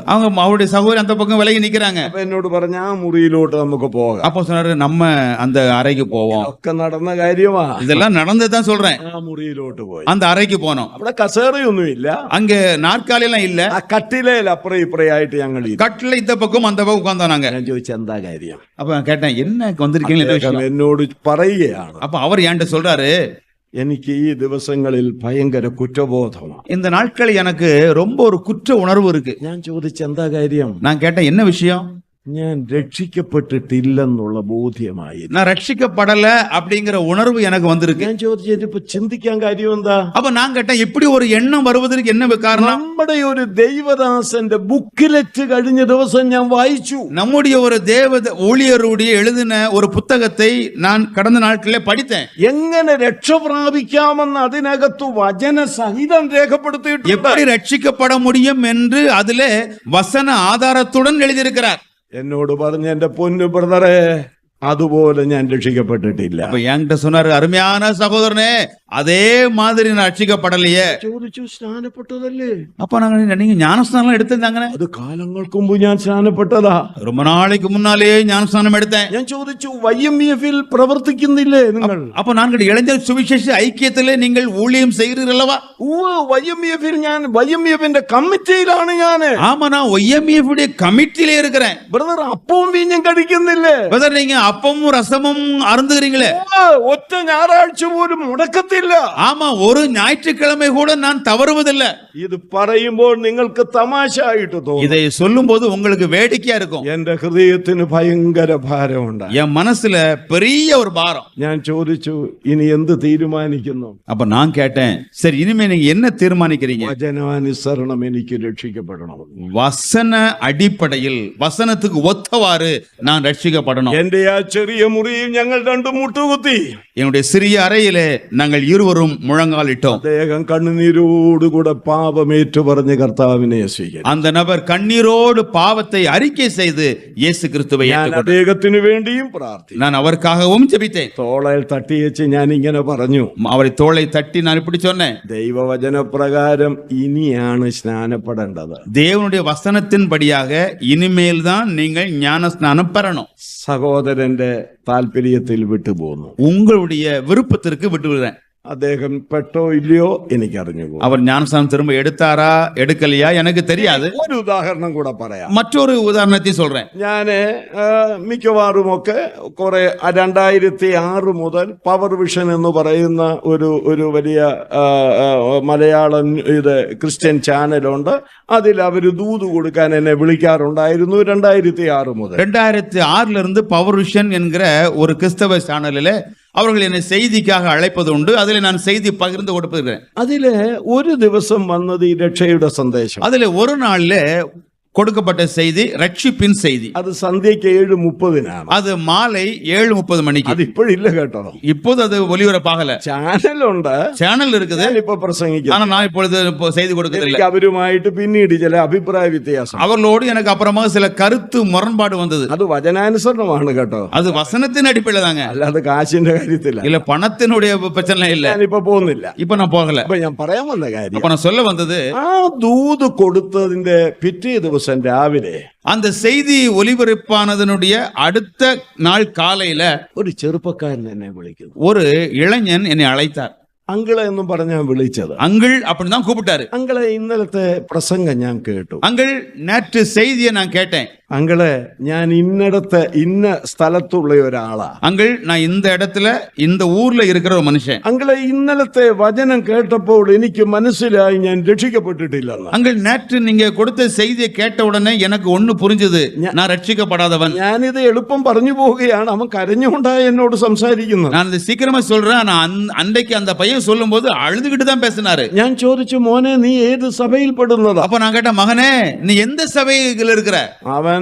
அவருடைய சகோதரி அந்த பக்கம் விலகி நிக்கிறாங்க. അപ്പൊ എന്നോട് പറഞ്ഞ ആ മുറിയിലോട്ട് നമുക്ക് പോകാം. அப்போ சொன்னாரு, நம்ம அந்த அறைக்கு போவோம். ഒക്കെ നടന്ന കാര്യമാ, இதெல்லாம் நடந்துதான் சொல்றேன். ആ മുറിയിലോട്ട് പോയി. அந்த அறைக்கு போனோம். അവിടെ കസേരയൊന്നുമില്ല, அங்க நாற்காலி எல்லாம் இல்ல. ആ കട്ടിലേൽ അപ്പുറം ഇപ്പുറയായിട്ട് ഞങ്ങൾ ഇരുന്നു. கட்டில இந்த பக்கம் அந்த பக்கம் உட்கார்ந்தாங்க. ഞാൻ ചോദിച്ചു, എന്താ കാര്യം? அப்ப நான் கேட்டேன், என்ன வந்திருக்கீங்க, என்ன விஷயம்? എന്നോട് പറയുകയാണ്, அப்ப அவர் என்கிட்ட சொல்றாரு, എനിക്ക് ഈ ദിവസങ്ങളിൽ ഭയങ്കര കുറ്റബോധമാണ്. இந்த நாட்கள் எனக்கு ரொம்ப ஒரு குற்ற உணர்வு இருக்கு. ഞാൻ ചോദിച്ചു, എന്താ കാര്യം? நான் கேட்டேன், என்ன விஷயம்? ഞാൻ രക്ഷിക്കപ്പെട്ടിട്ടില്ലെന്നുള്ള ബോധ്യമായി. நான் ரட்சிக்கப்படல அப்படிங்கிற உணர்வு எனக்கு வந்திருக்கு. ഞാൻ ചോദിച്ചത് ഇപ്പൊ ചിന്തിക്കാൻ കാര്യം എന്താ? அப்ப நான் கேட்டேன், இப்படி ஒரு எண்ணம் வருவதற்கு என்ன காரணம்? നമ്മുടെ ഒരു ദൈവദാസന്റെ ബുക്കിലെറ്റ് കഴിഞ്ഞ ദിവസം ഞാൻ വായിച്ചു. நம்முடைய ஒரு தேவ ஊழியருடைய எழுதின ஒரு புத்தகத்தை நான் கடந்த நாட்களிலே படித்தேன். എങ്ങനെ രക്ഷ പ്രാപിക്കാമെന്ന് അതിനകത്ത് വചനസഹിതം രേഖപ്പെടുത്തിയിട്ടുണ്ട്. எப்படி ரட்சிக்கப்பட முடியும் என்று அதிலே வசன ஆதாரத்துடன் எழுதியிருக்கிறார். എന്നോട് പറഞ്ഞ എന്റെ പൊന്നു ബ്രദറെ, അതുപോലെ ഞാൻ രക്ഷിക്കപ്പെട്ടിട്ടില്ല. அப்ப என்கிட்ட சொன்னாரு, அருமையான சகோதரனே, அதே மாதிரி நான் ரட்சிக்கப்படலையே. ചോദിച്ചു, സ്നാനപ്പെട്ടതല്ലേ? அப்ப நீங்க ஞானஸ்தானம் எடுத்திருந்தாங்க. അത് കാലങ്ങൾക്ക് മുമ്പ് ഞാൻ സ്നാനപ്പെട്ടതാ. ரொம்ப നാளைக்கு മുന്നാலே ஞானஸ்தானம் എടുத்தேன். ഞാൻ ചോദിച്ചു, YMEF-ൽ പ്രവർത്തിക്കുന്നില്ലേ നിങ്ങൾ? அப்ப நான் இளைஞர் சுவிசேஷ ஐக்கியத்திலே நீங்கள் ஊழியம் செய்கிறீர்களவா? YMEF-ൽ ഞാൻ YMEF-ന്റെ കമ്മിറ്റിയിലാണ് ഞാൻ. ஆமா, நான் YMEF உடைய கமிட்டியிலே இருக்கிறேன். ബ്രദർ, അപ്പവും വീഞ്ഞും കഴിക്കുന്നില്ലേ? பிரதர், நீங்க அப்பமும் ரசமும் அருந்துகிறீங்களே? ഒറ്റ ഞായറാഴ്ച പോലും മുടക്കത്തില്ല. ஆமா, ஒரு ஞாயிற்றுக்கிழமை கூட நான் தவறுவதில்லை. ഇത് പറയുമ്പോൾ നിങ്ങൾക്ക് തമാശയായിട്ട് തോന്നും. இதை சொல்லும் போது உங்களுக்கு வேடிக்கையா இருக்கும். എന്റെ ഹൃദയത്തിന് ഭയങ്കര ഭാരമുണ്ട്. என் மனசுல பெரிய ஒரு பாரம். ഞാൻ ചോദിച്ചു, ഇനി എന്ത് തീരുമാനിക്കുന്നു? அப்ப நான் கேட்டேன், சரி இனிமே நீங்க என்ன தீர்மானிக்கிறீங்க? വചനാനുസരണം എനിക്ക് രക്ഷിക്കപ്പെടണം. வசன அடிப்படையில் வசனத்துக்கு ஒத்தவாறு நான் ரட்சிக்கப்படணும். എന്റെ ആ ചെറിയ മുറിയിൽ ഞങ്ങൾ രണ്ടും മുട്ടുകുത്തി. என்னுடைய சிறிய அறையிலே நாங்கள் இருவரும் முழங்காலிட்டோம். അദ്ദേഹം കണ്ണുനീരോടുകൂടെ പാപമേറ്റു പറഞ്ഞ് കർത്താവിനെ സ്വീകരിച്ചു. அந்த நபர் கண்ணீரோடு பாவத்தை அறிக்கை செய்து இயேசு கிறிஸ்துவை ഞാൻ ஏற்றுக்கொண்டார். അദ്ദേഹത്തിന് വേണ്ടിയും പ്രാർത്ഥിച്ചു. நான் அவருக்காகவும் ஜெபித்தேன். തോളയിൽ തട്ടിവെച്ച് ഞാൻ ഇങ്ങനെ പറഞ്ഞു, அவரை தோளை தட்டி நான் இப்படி சொன்னேன், ദൈവവചനപ്രകാരം ഇനിയാണ് സ്നാനപ്പെടേണ്ടത്. தேவனுடைய வசனத்தின்படியாக இனிமேல் தான் நீங்கள் ஞான ஸ்நானம் பெறணும். സഹോദരന്റെ താല്പര്യത്തിൽ വിട്ടുപോന്നു. உங்களுடைய விருப்பத்திற்கு விட்டுவிடுறேன். അദ്ദേഹം പെട്ടോ ഇല്ലയോ എനിക്കറിഞ്ഞു. அவர் ஞானஸ்நானம் திரும்ப எடுத்தாரா எடுக்கலையா எனக்கு தெரியாது. ഒരു ഉദാഹരണം കൂടെ പറയാം. மற்றொரு உதாரணத்தை சொல்றேன். ഞാന് മിക്കവാറുമൊക്കെ കുറെ 2006 മുതൽ പവർ വിഷൻ എന്ന് പറയുന്ന ഒരു വലിയ മലയാളം ക്രിസ്ത്യൻ ചാനലുണ്ട്. അതിൽ അവര് ദൂത് കൊടുക്കാൻ എന്നെ വിളിക്കാറുണ്ടായിരുന്നു 2006 മുതൽ. 2006 இருந்து பவர் விஷன் என்கிற ஒரு கிறிஸ்தவ சேனலில் அவர்கள் என்னை செய்திக்காக அழைப்பது உண்டு. அதில் நான் செய்தி பகிர்ந்து கொடுப்பேன். അതില് ഒരു ദിവസം വന്നത് ഈ രക്ഷയുടെ സന്ദേശം. அதில் ஒரு நாள்ல கொடுக்கப்பட்ட செய்தி ரட்சிப்பின் செய்தி. അത് സന്ധ്യയ്ക്ക് 7:30 அது மாலை 7:30 மணிக்கு. അത് ഇപ്പോഴില്ല കേട്ടോ. இப்போது அது ஒலிபரப்பாகல. ചാനലുണ്ട്, சேனல் இருக்குது, ഇപ്പൊ പ്രസംഗിക്കും. ஆனா நான் இப்பொழுது செய்தி கொடுக்கவில்லை. എനിക്ക് അവരുമായിട്ട് പിന്നീട് ചില അഭിപ്രായ വ്യത്യാസം. அவர்களோடு எனக்கு அப்புறமா சில கருத்து முரண்பாடு வந்தது. അത് വചനാനുസരണമാണ് കേട്ടോ. அது வசனத்தின் அடிப்படையில் தாங்க, അല്ലാതെ കാശിന്റെ കാര്യത്തില്ല. இல்ல பணத்தினுடைய பிரச்சனை இல்ல. ഞാനിപ്പോ പോകുന്നില്ല. இப்ப நான் போகல. അപ്പൊ ഞാൻ പറയാൻ വന്ന കാര്യം, அப்ப நான் சொல்ல வந்தது, ആ ദൂത് കൊടുത്തതിന്റെ പിറ്റേ ദിവസം രാവിലെ அந்த செய்தி ஒலிபரப்பானதனுடைய அடுத்த நாள் காலையில ഒരു ചെറുപ്പക്കാരൻ എന്നെ വിളിക്കുന്നു. ஒரு இளைஞன் என்னை அழைத்தார். അങ്കിളെ എന്നും പറഞ്ഞാൻ വിളിച്ചത്. அங்கிள் அப்படிதான் கூப்பிட்டாரு. അങ്കിളെ, ഇന്നലത്തെ പ്രസംഗം ഞാൻ കേട്ടു. அங்கிள், நேற்று செய்தியை நான் கேட்டேன். അങ്കളെ ഞാൻ ഇന്നടത്തെ ഇന്ന സ്ഥലത്തുള്ള ഒരാളാ. அங்கள் நான் இந்த இடத்துல இந்த ஊர்ல இருக்கிற ஒரு மனுஷன். അങ്കളെ ഇന്നലത്തെ വചനം കേട്ടപ്പോൾ എനിക്ക് മനസ്സിലായി ഞാൻ രക്ഷിക്കപ്പെട്ടിട്ടില്ലെന്ന്. அங்கள் நேற்று நீங்க கொடுத்த செய்தியை கேட்ட உடனே எனக்கு ஒண்ணு புரிஞ்சது, நான் ரட்சிக்கப்படாதவன். ഞാനിത് എളുപ്പം പറഞ്ഞു പോവുകയാണ്. അവൻ കരഞ്ഞുകൊണ്ടാണ് എന്നോട് സംസാരിക്കുന്നത്. நான் இது சீக்கிரமா சொல்றேன். நான் அன்றைக்கு அந்த பையன் சொல்லும் போது அழுதுகிட்டு தான் பேசினாரு. ഞാൻ ചോദിച്ചു, മോനെ നീ ഏത് സഭയിൽ പെടുന്നതാ? அப்ப நான் கேட்டேன், மகனே நீ எந்த சபையில் இருக்கிற? അവൻ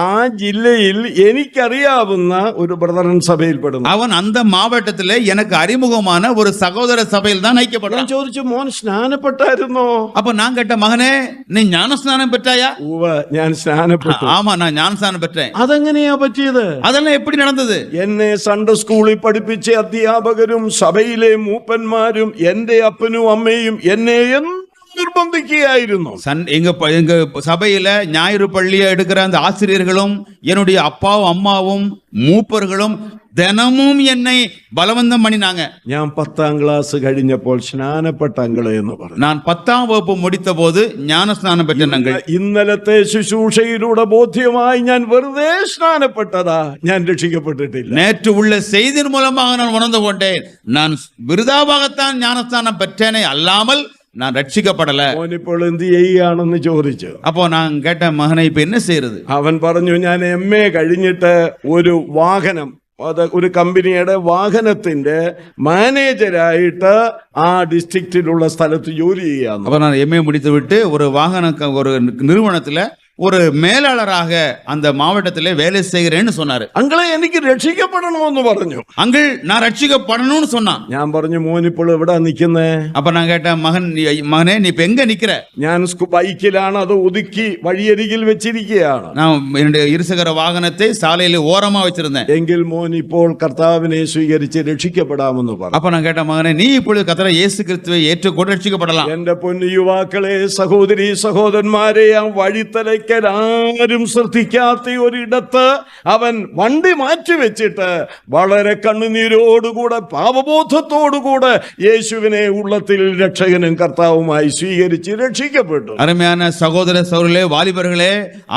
ആ ജില്ലയിൽ എനിക്കറിയാവുന്ന ഒരു ബ്രദറൻ സഭയിൽ പെടുന്നു. அவன் அந்த மாவட்டத்திலே எனக்கு அறிமுகமான ஒரு சகோதர சபையில் தான் ഞാൻ ஐக்கியப்படுறான். ചോദിച്ചു, മോൻ സ്നാനപ്പെട്ടായിരുന്നോ? அப்ப நான் கேட்டேன், மகனே நீ ஞானஸ்நானம் பெற்றாயா? ഉവ്വ്, ഞാൻ സ്നാനപ്പെട്ടു. ஆமா, நான் ஞானஸ்நானம் பெற்றேன். അതെങ്ങനെയാ പറ്റിയത്? அதெல்லாம் எப்படி நடந்தது? എന്നെ സൺഡേ സ്കൂളിൽ പഠിപ്പിച്ച അധ്യാപകരും സഭയിലെ മൂപ്പന്മാരും എന്റെ അപ്പനും അമ്മയും എന്നെ നിർബന്ധിക്കുകയായിരുന്നു. எங்க சபையில ஞாயிறு பள்ளியை எடுக்கிற அந்த ஆசிரியர்களும் என்னுடைய அப்பாவும் அம்மாவும் மூப்பர்களும் தினமும் என்னை பலவந்தம் பண்ணினாங்க. ഞാൻ 10ാം ക്ലാസ് കഴിഞ്ഞപ്പോൾ സ്നാനപ്പെട്ട അങ്കളെ എന്ന് പറഞ്ഞു. நான் 10ஆம் வகுப்பு முடித்த போது ஞான ஸ்நானம் பெற்ற நங்கள். ഇന്നലത്തെ ശുശ്രൂഷയിലൂടെ ബോധ്യമായി ഞാൻ വെറുതെ സ്നാനപ്പെട്ടതാ, ഞാൻ രക്ഷിക്കപ്പെട്ടിട്ടില്ല. நேற்று உள்ள செய்தியின் மூலமாக நான் உணர்ந்து கொண்டேன், நான் விருதாவாகத்தான் ஞானஸ்நானம் பெற்றேனே அல்லாமல் நான் ரட்சிக்கப்படல. മോനിപ്പോൾ എന്ത് ചെയ്യുകയാണെന്ന് ചോദിച്ചു. அப்போ நான் கேட்டேன், மகனை இப்ப என்ன செய்யறது? അവൻ പറഞ്ഞു, ഞാൻ MA കഴിഞ്ഞിട്ട് ഒരു വാഹനം, അത് ഒരു കമ്പനിയുടെ വാഹനത്തിന്റെ മാനേജരായിട്ട് ആ ഡിസ്ട്രിക്റ്റിലുള്ള സ്ഥലത്ത് ജോലി ചെയ്യാന്ന്. அப்ப நான் MA முடித்து விட்டு ஒரு ஒரு நிறுவனத்துல ஒரு மேலாளராக அந்த மாவட்டத்திலே வேலை செய்கிறேன்னு சொன்னாரு. അങ്കളെ എനിക്ക് രക്ഷിക്കപ്പെടണമെന്ന് പറഞ്ഞു. அங்கிள் நான் ரட்சிக்கப்படணும்னு சொன்னான். ഞാൻ പറഞ്ഞു, മോനിപ്പോൾ എവിടാ നിൽക്കുന്നേ? அப்ப நான் கேட்டேன், மகனே நீ இப்ப எங்க நிக்கிற? ഞാൻ ബൈക്കിലാണ്, അത് ഒതുക്കി വഴിയരികിൽ വെച്ചിരിക്കുകയാണ്. நான் என்னுடைய இருசக்கர வாகனத்தை சாலையில ஓரமா வச்சிருந்தேன். എങ്കിൽ മോൻ ഇപ്പോൾ കർത്താവിനെ സ്വീകരിച്ച് രക്ഷിക്കപ്പെടാമെന്ന് പറഞ്ഞു. அப்ப நான் கேட்டேன், மகனே நீ இப்பொழுது கர்த்தரை இயேசு கிறிஸ்துவை ஏற்றுக்கொண்டு ரட்சிக்கப்படலாம். എന്റെ പൊന്നു യുവാക്കളെ, സഹോദരി സഹോദരന്മാരെ, ആ വഴിത്തലയ്ക്ക് ആരും ശ്രദ്ധിക്കാത്ത ഒരിടത്ത് അവൻ വണ്ടി മാറ്റിവെച്ചിട്ട് വളരെ കണ്ണുനീരോടുകൂടെ പാപബോധത്തോടുകൂടെ യേശുവിനെ ഉള്ളത്തിൽ രക്ഷകനും കർത്താവുമായി സ്വീകരിച്ച് രക്ഷിക്കപ്പെട്ടു. அருமையான சகோதர சகோதரர்களே, வாலிபர்களே,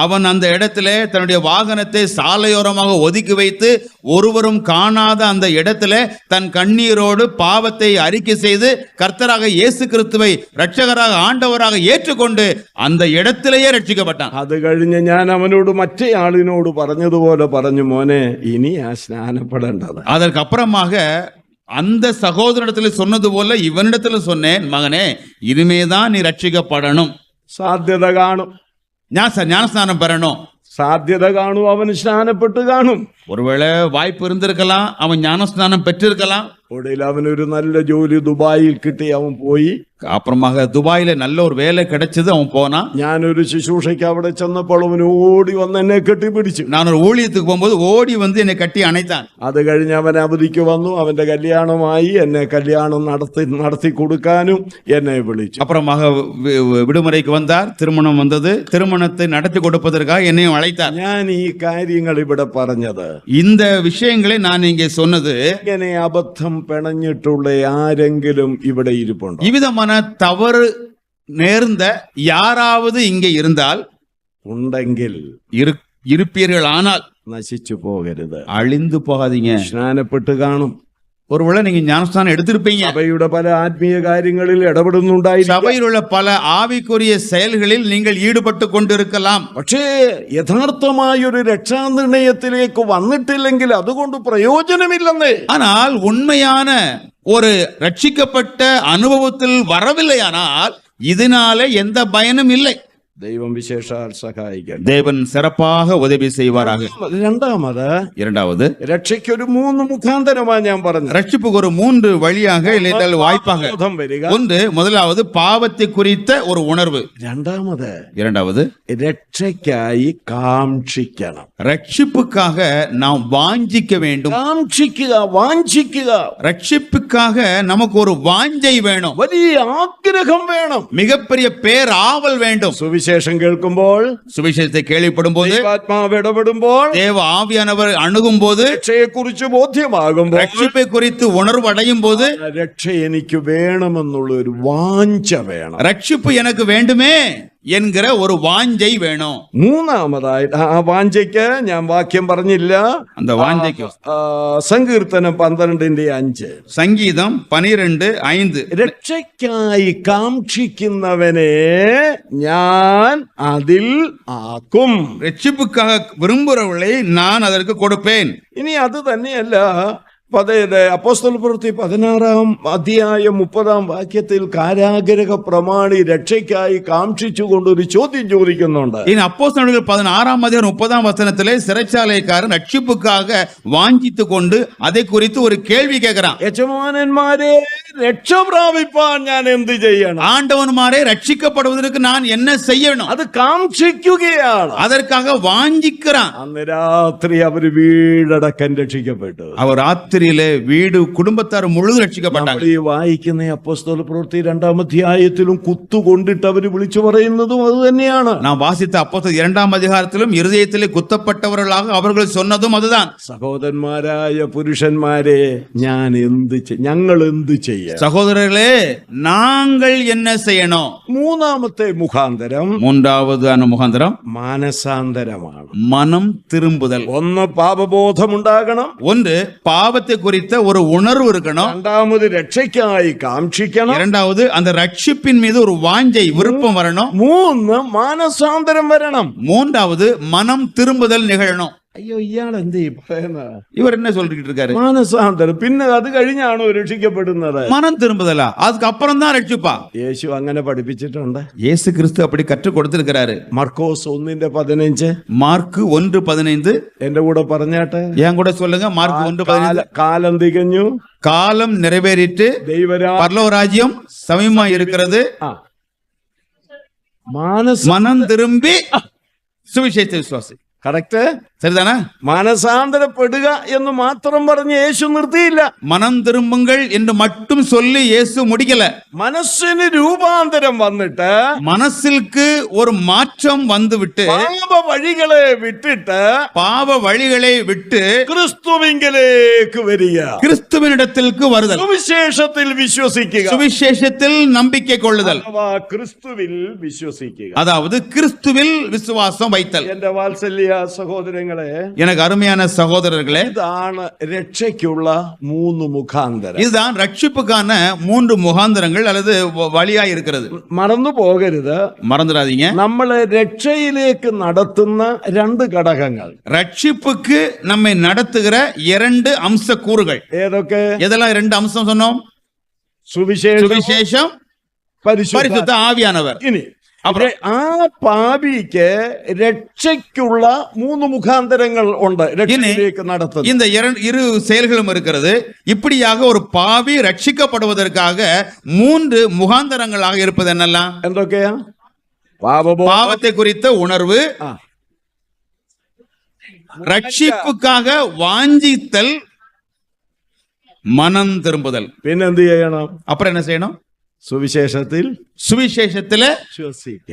அவன் அந்த இடத்திலே தன்னுடைய வாகனத்தை சாலையோரமாக ஒதுக்கி வைத்து ஒருவரும் காணாத அந்த இடத்திலே தன் கண்ணீரோடு பாவத்தை அறிக்கை செய்து கர்த்தராக இயேசு கிறிஸ்துவை இரட்சகராக ஆண்டவராக ஏற்றுக்கொண்டு அந்த இடத்திலேயே ரட்சிக்கப்பட்டான். അത് കഴിഞ്ഞ് ഞാൻ அவனோடு மற்ற ஆளினோடு പറഞ്ഞതുപോലെ പറഞ്ഞു, മോനെ ഇനി ആ സ്നാനപ്പെടേണ്ടത്. அதற்கு அப்புறமாக அந்த சகோதரனிடத்தில் சொன்னது போல இவனிடத்தில் சொன்னேன், மகனே இனிமேதான் நீ ரட்சிக்கப்படணும், സാധ്യത കാണും, ஞானஸ்நானம் பெறணும். സാധ്യത കാണും, അവന് സ്നാനപ്പെട്ട് കാണും. ஒருவேளை வாய்ப்பு இருந்திருக்கலாம், அவன் ஞானஸ்நானம் பெற்றிருக்கலாம். ഒടുവിൽ അവനൊരു നല്ല ജോലി ദുബായിൽ കിട്ടി, അവൻ പോയി. அப்புறமாக துபாயில நல்ல ஒரு வேலை கிடைச்சது, அவன் போனான். ഞാനൊരു ശുശ്രൂഷയ്ക്ക് അവിടെ ചെന്നപ്പോൾ അവൻ ഓടി വന്ന് എന്നെ കെട്ടിപ്പിടിച്ചു. நான் ஒரு ஊழியத்துக்கு போகும்போது ஓடி வந்து என்னை கட்டி அணைத்தான். അത് കഴിഞ്ഞ് അവൻ അവധിക്ക് വന്നു, അവന്റെ കല്യാണമായി, എന്നെ കല്യാണം നടത്തി കൊടുക്കാനും എന്നെ വിളിച്ചു. அப்புறமாக விடுமுறைக்கு வந்தார், திருமணம் வந்தது, திருமணத்தை நடத்தி கொடுப்பதற்காக என்னையும் அழைத்தார். ഞാൻ ഈ കാര്യങ്ങൾ ഇവിടെ പറഞ്ഞത്, இந்த விஷயங்களை நான் இங்கே சொன்னது, ഇങ്ങനെ അബദ്ധം പിണഞ്ഞിട്ടുള്ള ആരെങ്കിലും ഇവിടെ ഇരിപ്പുണ്ടോ? இவ்விதமான தவறு நேர்ந்த யாராவது இங்கே இருந்தால், ഉണ്ടെങ്കിൽ இருப்பீர்கள் ஆனால் നശിച്ചു പോകരുത്, அழிந்து போகாதீங்க. സ്നാനപ്പെട്ട് കാണും. ஒருவேளை நீங்க ஞானஸ்தானம் எடுத்திருப்பீங்க, സഭയുടെ പല ആത്മീയ കാര്യങ്ങളിൽ ഇടപെടുന്നുണ്ടായിരിക്കും, சபையில் உள்ள பல ஆவிக்குரிய செயல்களில் நீங்கள் ஈடுபட்டு கொண்டிருக்கலாம். പക്ഷേ യഥാർത്ഥമായൊരു രക്ഷാനിർണയത്തിലേക്ക് വന്നിട്ടില്ലെങ്കിൽ അതുകൊണ്ട് പ്രയോജനമില്ലെന്നേ. ஆனால் உண்மையான ஒரு ரட்சிக்கப்பட்ட அனுபவத்தில் வரவில்லையானால் இதனால எந்த பயனும் இல்லை. ദൈവം വിശേഷാൽ സഹായിക്കട്ടെ. தேவன் சிறப்பாக உதவி செய்வாராக. இரண்டாவது, രക്ഷയ്ക്കൊരു 3 മുഖാന്തരമാണ് ഞാൻ പറഞ്ഞത്. ரட்சிப்புக்கு ஒரு 3 வழியாக இல்லை வாய்ப்பாக. ஒன்று, முதலாவது பாவத்தை குறித்த ஒரு உணர்வு. இரண்டாவது, രക്ഷയ്ക്കായി കാക്ഷിക്കണം. ரட்சிப்புக்காக நாம் வாஞ்சிக்க வேண்டும். വാഞ്ചിക്കുക. ரட்சிப்புக்காக நமக்கு ஒரு வாஞ்சை வேணும், വലിയ ആഗ്രഹം വേണം, மிகப்பெரிய பேராவல் வேண்டும். സുവിശേഷം കേൾക്കുമ്പോൾ, சுவிசேஷத்தை கேள்விப்படும் போது, ആത്മാവ് ഇടപെടുമ്പോൾ, தேவ ஆவியானவர் அணுகும் போது, രക്ഷയെക്കുറിച്ച് ബോധ്യമാകുമ്പോൾ, ரட்சிப்பை குறித்து உணர்வு அடையும் போது, രക്ഷ എനിക്ക് വേണമെന്നുള്ള ഒരു വാഞ്ച വേണം. ரட்சிப்பு எனக்கு வேண்டுமே என்கிற ஒரு வாஞ்சை வேணும். മൂന്നാമതായിട്ട് ആ വാഞ്ചയ്ക്ക് ഞാൻ വാക്യം പറഞ്ഞില്ല. அந்த வாஞ்சைக்கு സങ്കീർത്തനം 12:5 சங்கீதம் 12:5 രക്ഷയ്ക്കായി കാക്ഷിക്കുന്നവനെ ഞാൻ അതിൽ ആക്കും. ரட்சிப்புக்காக விரும்புகிறவர்களை நான் அதற்கு கொடுப்பேன். ഇനി അത് തന്നെയല്ല, അപ്പോസ്തല പ്രവൃത്തി 16-30 കാരാഗ്രഹ പ്രമാണി രക്ഷയ്ക്കായി കാക്ഷിച്ചുകൊണ്ട് ഒരു ചോദ്യം ചോദിക്കുന്നുണ്ട്. இனி அப்போஸ்தலர்கள் 16:30 சிறைச்சாலைக்காரன் ரட்சிப்புக்காக வாஞ்சித்து கொண்டு அதை குறித்து ஒரு கேள்வி கேட்கிறான். യജമാനന്മാരെ, രക്ഷ പ്രാപിപ്പാൻ ഞാൻ എന്ത് ചെയ്യണം? ஆண்டவன்மாரே, ரட்சிக்கப்படுவதற்கு நான் என்ன செய்யணும்? അത് കാക്ഷിക്കുകയാണ്. அதற்காக வாஞ்சிக்கிறான். അന്ന് രാത്രി അവർ വീടടക്കം രക്ഷിക്കപ്പെട്ടു. அவர் ராத்திரியிலே வீடு குடும்பத்தார் முழுதும் ரட்சிக்கப்பட்டாங்க. ഈ വായിക്കുന്ന അപ്പോസ്തല പ്രവൃത്തി 2-ാം അധ്യായത്തിലും കുത്തുകൊണ്ടിട്ട് അവർ വിളിച്ചു പറയുന്നതും അത് തന്നെയാണ്. நான் வாசித்த அப்போஸ்தலர் 2-ஆம் அதிகாரத்திலும் இருதயத்திலே குத்தப்பட்டவர்களாக அவர்கள் சொன்னதும் அதுதான். സഹോദരന്മാരായ പുരുഷന്മാരെ, ഞങ്ങൾ എന്ത് ചെയ്യാം? சகோதரர்களே, நாங்கள் என்ன செய்யணும்? മൂന്നാമത്തെ മുഖാന്തരം, மூன்றாவது முகாந்திரம் മാനസാന്തരമാണ്. மனம் திரும்புதல். ഒന്ന് പാപബോധമുണ്ടാകണം, ஒன்று பாவத்தை குறித்த ஒரு உணர்வு இருக்கணும். രണ്ടാമത് രക്ഷയ്ക്കായി കാക്ഷിക്കണം, இரண்டாவது அந்த ரட்சிப்பின் மீது ஒரு வாஞ்சை விருப்பம் வரணும். മൂന്ന് മാനസാന്തരം വരണം. மூன்றாவது மனம் திரும்புதல் நிகழணும். അയ്യോ, ഇയാൾ എന്ത് പറയുന്നത്? இவர் என்ன சொல்லிட்டு இருக்காரு? മാനസാന്തരം പിന്നെ അത് കഴിഞ്ഞാണോ രക്ഷിക്കപ്പെടുന്നത്? மனம் திரும்புதலா? அதுக்கு அப்புறம் தான் ரட்சிப்பா? യേശു അങ്ങനെ പഠിപ്പിച്ചിട്ടുണ്ട്. இயேசு கிறிஸ்து அப்படி கற்றுக் கொடுத்திருக்கிறாரு. മർക്കോസ് 1:15. மார்க்கு 1:15. എന്റെ കൂടെ പറഞ്ഞാട്ടെ, என் கூட சொல்லுங்க. மார்க்கு 1:15. കാലം തികഞ്ഞു, காலம் நிறைவேறிட்டு பரலோக ராஜ்யம் சமயமா இருக்கிறது. மனம் திரும்பி சுவிசேஷத்தை விசுவாசி. കറക്റ്റ്, சரிதானா? മാനസാന്തരപ്പെടുക എന്ന് മാത്രം പറഞ്ഞ് യേശു നിർത്തിയില്ല. மனம் திரும்புங்கள் என்று மட்டும் சொல்லி இயேசு முடிக்கல. മനസ്സിന് രൂപാന്തരം വന്നിട്ട്, மனசிற்கு ஒரு மாற்றம் வந்துவிட்டு, പാപ വഴികളെ വിട്ടിട്ട് ക്രിസ്തുവിങ്കലേക്ക് വരിക, கிறிஸ்துவினிடத்திற்கு வருதல், സുവിശേഷത്തിൽ വിശ്വസിക്കുക, சுவிசேஷத்தில் நம்பிக்கை கொள்ளுதல், ക്രിസ്തുവിൽ വിശ്വസിക്കുക, அதாவது கிறிஸ்துவில் விசுவாசம் வைத்தல். എന്റെ വാത്സല്യ സഹോദരങ്ങളെ, எனக்கு அருமையான சகோதரர்களே, ഇതാണ് രക്ഷയ്ക്കുള്ള 3 മുഖാന്തരം. இதுதான் ரட்சிப்புக்கான 3 முகாந்தரங்கள் அல்லது வழியா இருக்கிறது. മറന്നു പോകരുത്, மறந்துடாதீங்க. നമ്മളെ രക്ഷയിലേക്ക് നടത്തുന്ന 2 ഘടകങ്ങൾ, ரட்சிப்புக்கு நம்மை நடத்துகிற 2 அம்ச கூறுகள். ഏതൊക്കെ? எதெல்லாம் 2 அம்சம் சொன்னோம்? സുവിശേഷം, பரிசுத்த ஆவியானவர். ഇനി ആ പാപിക്ക് രക്ഷയ്ക്കുള്ള 3 മുഖാന്തരങ്ങൾ ഉണ്ട്, രക്ഷയിലേക്ക് നടത്തുന്നത്. இந்த இரு செயல்களும் இருக்கிறது. இப்படியாக ஒரு பாவி ரட்சிக்கப்படுவதற்காக 3 முகாந்தரங்களாக இருப்பது என்னெல்லாம்? എന്തൊക്കെയാ? பாவத்தை குறித்த உணர்வு, ரட்சிப்புக்காக வாஞ்சித்தல், மனம் திரும்புதல். പിന്നെന്ത് ചെയ്യണം? அப்புறம் என்ன செய்யணும்? സുവിശേഷത്തിൽ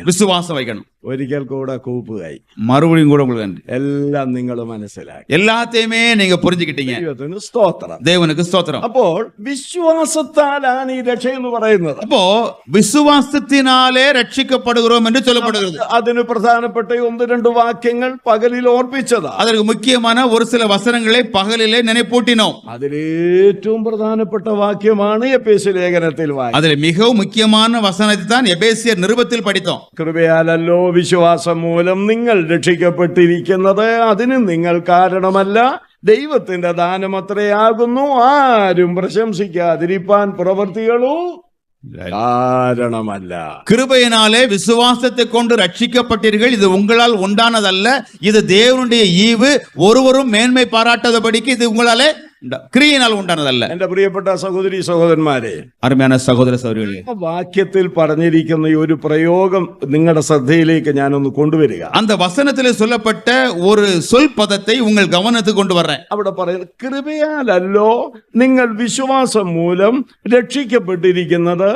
விசுவாசம் வைக்கணும். ഒരിക്കൽ കൂടെ കൂപ്പുകയായി மறுபடியும் கூட உங்களுக்கு എല്ലാം നിങ്ങൾ മനസ്സിലാക്കി, எல்லாத்தையுமே நீங்க புரிஞ்சுக்கிட்டீங்க. ദൈവത്തിന് സ്തോത്രം, தேவனுக்கு ஸ்தோத்திரம். അപ്പോൾ വിശ്വാസത്താലാണ് ഈ രക്ഷ എന്ന് പറയുന്നത്. அப்போ விசுவாசத்தினாலே ரட்சிக்கப்படுகிறோம் என்று சொல்லப்படுகிறது. അതിന് പ്രധാനപ്പെട്ട 1-2 വാക്യങ്ങൾ പകലിൽ ഓർപ്പിച്ചതാ. அதற்கு முக்கியமான ஒரு சில வசனங்களை பகலிலே நினைப்பூட்டினோம். അതിലേറ്റവും പ്രധാനപ്പെട്ട വാക്യമാണ് എഫേസ്യ ലേഖനത്തിൽ വായിച്ചത്. அதில் மிகவும் முக்கியமான வசனத்தை தான் எபேசியர் நிருபத்தில் படித்தோம். കൃപയാലല്ലോ വിശ്വാസം മൂലം നിങ്ങൾ രക്ഷിക്കപ്പെട്ടിരിക്കുന്നത്, അതിന് നിങ്ങൾ കാരണമല്ല, ദൈവത്തിന്റെ ദാനമത്രയാകുന്നു, ആരും പ്രശംസിക്കാതിരിപ്പാൻ പ്രവൃത്തികളും காரணமல்ல. கிருபையினாலே விசுவாசத்தை கொண்டு ரட்சிக்கப்பட்டீர்கள், இது உங்களால் உண்டானதல்ல, இது தேவனுடைய ஈவு, ஒருவரும் மேன்மை பாராட்டாதபடிக்கு இது உங்களாலே கிரியினால் உண்டானதல்ல. എന്റെ പ്രിയപ്പെട്ട സഹോദരി സഹോദരന്മാരെ, அருமையான சகோதர சகோதரிகளே, വാക്യത്തിൽ പറഞ്ഞിരിക്കുന്ന ഈ ഒരു പ്രയോഗം നിങ്ങളുടെ ശ്രദ്ധയിലേക്ക് ഞാനൊന്ന് കൊണ്ടുവരിക. அந்த வசனத்திலே சொல்லப்பட்ட ஒரு சொல் பதத்தை உங்கள் கவனத்துக்கு கொண்டு வர்றேன். അവിടെ പറയുന്നത്, കൃപയാലല്ലോ നിങ്ങൾ വിശ്വാസം മൂലം രക്ഷിക്കപ്പെട്ടിരിക്കുന്നത്,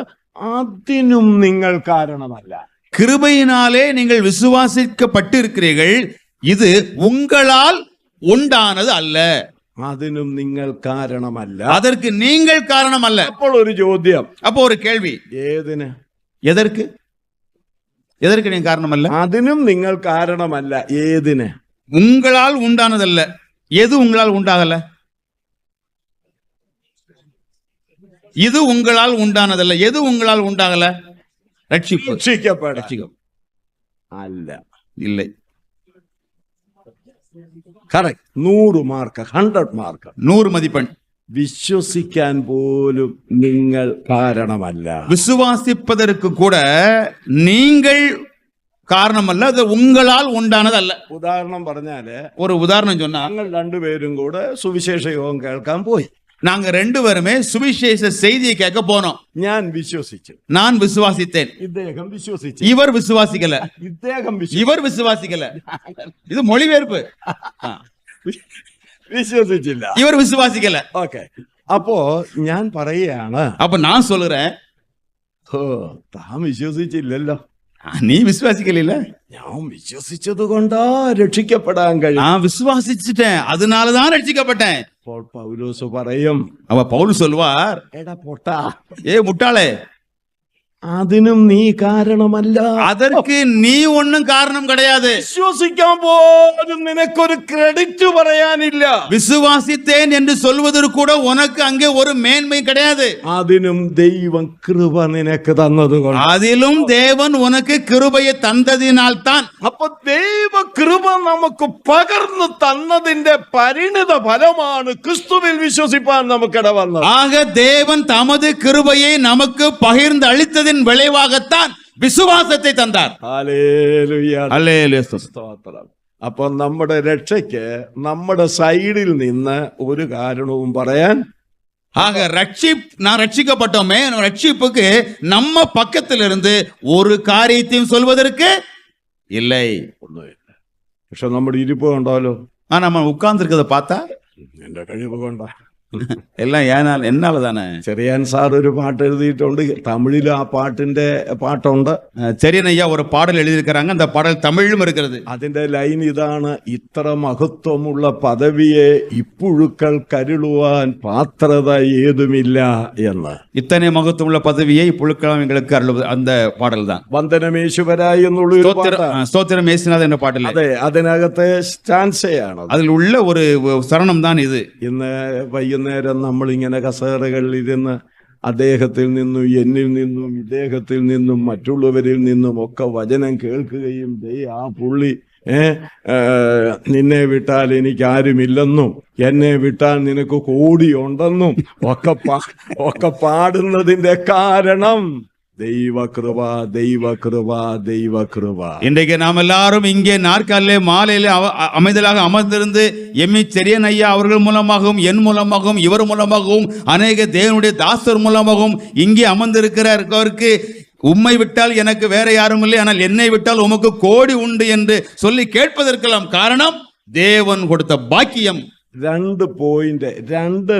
അതിനും നിങ്ങൾ കാരണമല്ല. கிருபையினாலே நீங்கள் விசுவாசிக்கப்பட்டிருக்கிறீர்கள், இது உங்களால் உண்டானது அல்ல, അതിനും നിങ്ങൾ കാരണമല്ല, அதற்கு நீங்கள் காரணம் அல்ல. അപ്പോൾ ഒരു ചോദ്യം, அப்போ ஒரு கேள்வி, ഏതിന്? எதற்கு? எதற்கு நீங்க காரணம் அல்ல? അതിനും നിങ്ങൾ കാരണമല്ല. ഏതിന്? உங்களால் உண்டானதல்ல. எது உங்களால் உண்டாகல? இது உங்களால் உண்டானதல்ல. எது உங்களால் உண்டாகல? ரட்சிப்பு. രക്ഷിക്കപ്പെടാൻ ரட்சிக்கம் അല്ല. இல்லை. കറക്റ്റ്. 100 mark, 100 mark. 100 மதிப்பெண். വിശ്വസിക്കാൻ പോലും നിങ്ങൾ കാരണമല്ല. விசுவாசிப்பதற்கு கூட நீங்கள் காரணம் அல்ல, அது உங்களால் உண்டானதல்ல. ഉദാഹരണം പറഞ്ഞാല്, ஒரு உதாரணம் சொன்னா, ഞങ്ങൾ രണ്ടുപേരും കൂടെ സുവിശേഷ യോഗം കേൾക്കാൻ പോയി. நாங்க 2 பேருமே சுவிசேஷ செய்தியை கேட்க போனோம். ഞാൻ വിശ്വസിച്ചു, நான் விசுவாசித்தேன். ഇദ്ദേഹം വിശ്വസിച്ചു, இவர் விசுவாசிக்கல. ഇദ്ദേഹം இவர் விசுவாசிக்கல. இது மொழிபெயர்ப்பு. വിശ്വസിച്ചില്ല, இவர் விசுவாசிக்கல. ഓക്കെ. അപ്പോ ഞാൻ പറയുകയാണ്, அப்ப நான் சொல்லுறேன், താൻ വിശ്വസിച്ചില്ലല്ലോ. நீ விசுவாசிக்கல. ഞാൻ വിശ്വസിച്ചത് കൊണ്ടാ രക്ഷിക്കപ്പെടാൻ കഴിയും. நான் விசுவாசிச்சுட்டேன், அதனாலதான் ரட்சிக்கப்பட்டேன். അപ്പോൾ പൗലോസ് പറയും, அவ பவுல் சொல்வார், എടാ പൊട്ടാ, ஏ முட்டாளே, അതിനും നീ കാരണമല്ല. அதற்கு நீ ஒண்ணும் காரணம் கிடையாது. വിശ്വസിക്കാൻ പോലും നിനക്കൊരു ക്രെഡിറ്റ് പറയാനില്ല. விசுவாசித்தேன் என்று சொல்வதற்கு கூட உனக்கு அங்கே ஒரு மேன்மை கிடையாது. അതിനും ദൈവം കൃപ നിനക്ക് തന്നതുകൊണ്ട്. அதிலும் தேவன் உனக்கு கிருபையை தந்ததினால் தான். അപ്പൊ ദൈവ കൃപ നമുക്ക് പകർന്നു തന്നതിന്റെ പരിണിത ഫലമാണ് ക്രിസ്തുവിൽ വിശ്വസിപ്പാൻ നമുക്കിട വന്നത്. ஆக தேவன் தமது கிருபையை நமக்கு பகிர்ந்து அளித்ததின் விளைவாகத்தான் விசுவாசத்தை தந்தார். ഹല്ലേലൂയ. அல்லேலூயா. സ്തോത്രം. അപ്പൊ നമ്മുടെ രക്ഷയ്ക്ക് നമ്മുടെ സൈഡിൽ നിന്ന് ഒരു കാരണവും പറയാൻ. ஆக நான் ரட்சிக்கப்பட்டோமே, ரட்சிப்புக்கு நம்ம பக்கத்திலிருந்து ஒரு காரியத்தையும் சொல்வதற்கு இல்லை. ഒന്നുമില്ല. പക്ഷെ നമ്മുടെ ഇരിപ്പ് കണ്ടാലോ, நம்ம உட்கார்ந்து இருக்கிறத பார்த்தா എന്റെ കഴിവ് കൊണ്ടാ. எல்லாம் ஏனால் என்னால தானே. ചെറിയാൻ സാർ ഒരു പാട്ട് എഴുതിയിട്ടുണ്ട്, തമിഴിൽ ആ പാട്ടിന്റെ പാട്ടുണ്ട്. ചെറിയൻ ஐயா ஒரு பாடல் எழுதியிருக்கிறாங்க, அந்த பாடல் தமிழிலும் இருக்கிறது. അതിന്റെ ലൈൻ ഇതാണ്: ഇത്ര മഹത്വമുള്ള പദവിയെ ഇപ്പുഴുക്കൾ കരുളുവാൻ പാത്രത ഏതുമില്ല എന്ന്. இத்தனை மகத்துவமுள்ள பதவியை புழுக்கலாம் எங்களுக்கு அருள்வது, அந்த பாடல் தான். വന്ദനമേശുവരായി എന്നുള്ളൊരു പാട്ടാണ്. ஸ்தோத்திரம் மேசினாத என்ற பாடல். അതെ, അതിനകത്തെ സ്റ്റാൻസയാണ്. அதில் உள்ள ஒரு சரணம் தான் இது. ഇന്ന് വൈകുന്നേരം നമ്മളിങ്ങനെ കസേരകളിൽ ഇരുന്ന് അദ്ദേഹത്തിൽ നിന്നും എന്നിൽ നിന്നും ഇദ്ദേഹത്തിൽ നിന്നും മറ്റുള്ളവരിൽ നിന്നും ഒക്കെ വചനം കേൾക്കുകയും ആ പുള്ളി നിന്നെ വിട്ടാൽ എനിക്ക് ആരുമില്ലെന്നും എന്നെ വിട്ടാൽ നിനക്ക് കോടിയുണ്ടെന്നും ഒക്കെ പാടുന്നതിന്റെ കാരണം ദൈവകൃപ, ദൈവകൃപ, ദൈവകൃപ. இன்றைக்கு நாம் எல்லாரும் இங்கே நாற்காலிலே மாலையிலே அமைதலாக அமர்ந்திருந்து எம்மி செரியன் ஐயா அவர்கள் மூலமாகவும் என் மூலமாகவும் இவர் மூலமாகவும் அநேக தேவனுடைய தாசர் மூலமாகவும் இங்கே அமர்ந்திருக்கிறவருக்கு உம்மை விட்டால் எனக்கு வேற யாரும் இல்லை, ஆனால் என்னை விட்டால் உமக்கு கோடி உண்டு என்று சொல்லி கேட்பதற்கெல்லாம் காரணம் தேவன் கொடுத்த பாக்கியம். 2 പോയിന്റ്, 2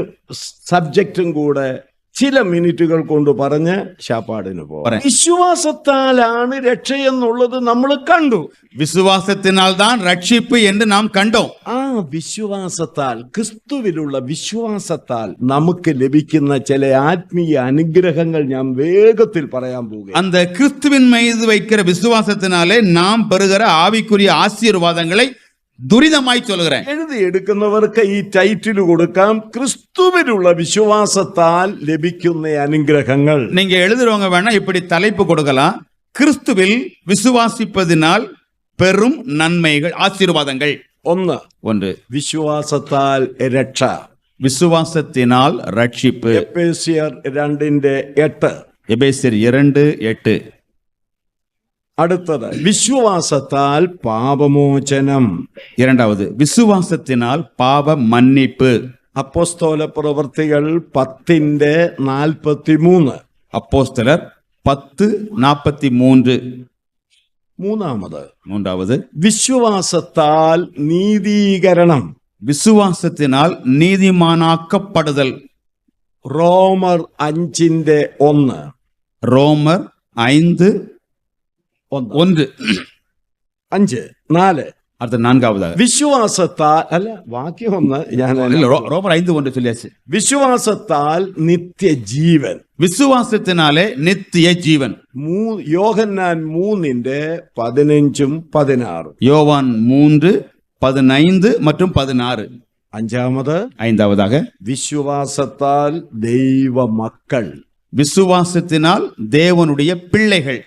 സബ്ജക്റ്റും കൂടെ ചില മിനിറ്റുകൾ കൊണ്ട് പറഞ്ഞ് ശാപ്പാടിന് പോകാം. വിശ്വാസത്താലാണ് രക്ഷയെന്നുള്ളത് നമ്മൾ കണ്ടു. விசுவாசத்தினால் தான் ரட்சிப்பு என்று நாம் கண்டோம். ആ വിശ്വാസത്താൽ, ക്രിസ്തുവിലുള്ള വിശ്വാസത്താൽ നമുക്ക് ലഭിക്കുന്ന ചില ആത്മീയ അനുഗ്രഹങ്ങൾ ഞാൻ വേഗത്തിൽ പറയാൻ പോകുകയാണ്. அந்த கிறிஸ்துவின் மீது வைக்கிற விசுவாசத்தினாலே நாம் பெறுகிற ஆவிக்குரிய ஆசீர்வாதங்களை துரிதமாய் சொல்கிறேன். എഴുതിയെടുക്കുന്നവർക്ക് ഈ ടൈറ്റിൽ കൊടുക്കാം: ക്രിസ്തുവിലുള്ള വിശ്വാസത്താൽ ലഭിക്കുന്ന അനുഗ്രഹങ്ങൾ. நீங்க எழுதுறவங்க வேணா இப்படி தலைப்பு கொடுக்கலாம்: கிறிஸ்துவில் விசுவாசிப்பதினால் பெரும் நன்மைகள், ஆசீர்வாதங்கள். 1 വിശ്വാസത്താൽ രക്ഷ, விசுவாசத்தினால் ரட்சிப்பு. എഫേസ്യർ 2:8. எபேசியர் 2:8. അടുത്തത് വിശ്വാസത്താൽ പാപമോചനം. 2வது விசுவாசத்தினால் பாவ மன்னிப்பு. അപ്പോസ്തല പ്രവൃത്തികൾ 10:43. அப்போஸ்தலர் 10:43. மூன்றாவது വിശ്വാസത്താൽ നീതീകരണം, விசுவாசத்தினால் நீதிமானாக்கப்படுதல். റോമർ 5:1. ரோமர் 5:1. 5, 4. அடுத்த நான்காவதாக വിശ്വാസത്താൽ അല്ല വാക്യം ഒന്ന് ഞാൻ இல்ல, ரோமர் 5:1 சொல்லியாச்சு. വിശ്വാസത്താൽ നിത്യജീവൻ. விசுவாசத்தினாலே நித்திய ஜீவன். യോഹന്നാൻ 3:15-16. யோவான் 3:15 மற்றும் 16. അഞ്ചാമത് ஐந்தாவதாக വിശ്വാസത്താൽ ദൈവ മക്കൾ. விசுவாசத்தினால் தேவனுடைய பிள்ளைகள்.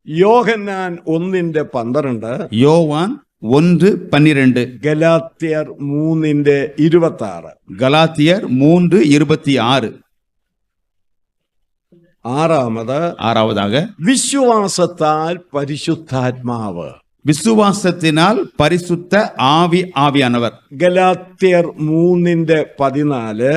യോഹന്നാൻ 1:12, யோவான் 1:12, ഗലാത്യർ 3:26. கலாத்தியர் 3:26. ആറാമത് വിശ്വാസത്താൽ പരിശുദ്ധാത്മാവ്. விசுவாசத்தினால் பரிசுத்த ஆவியானவர். ഗലാത്യർ 3:14,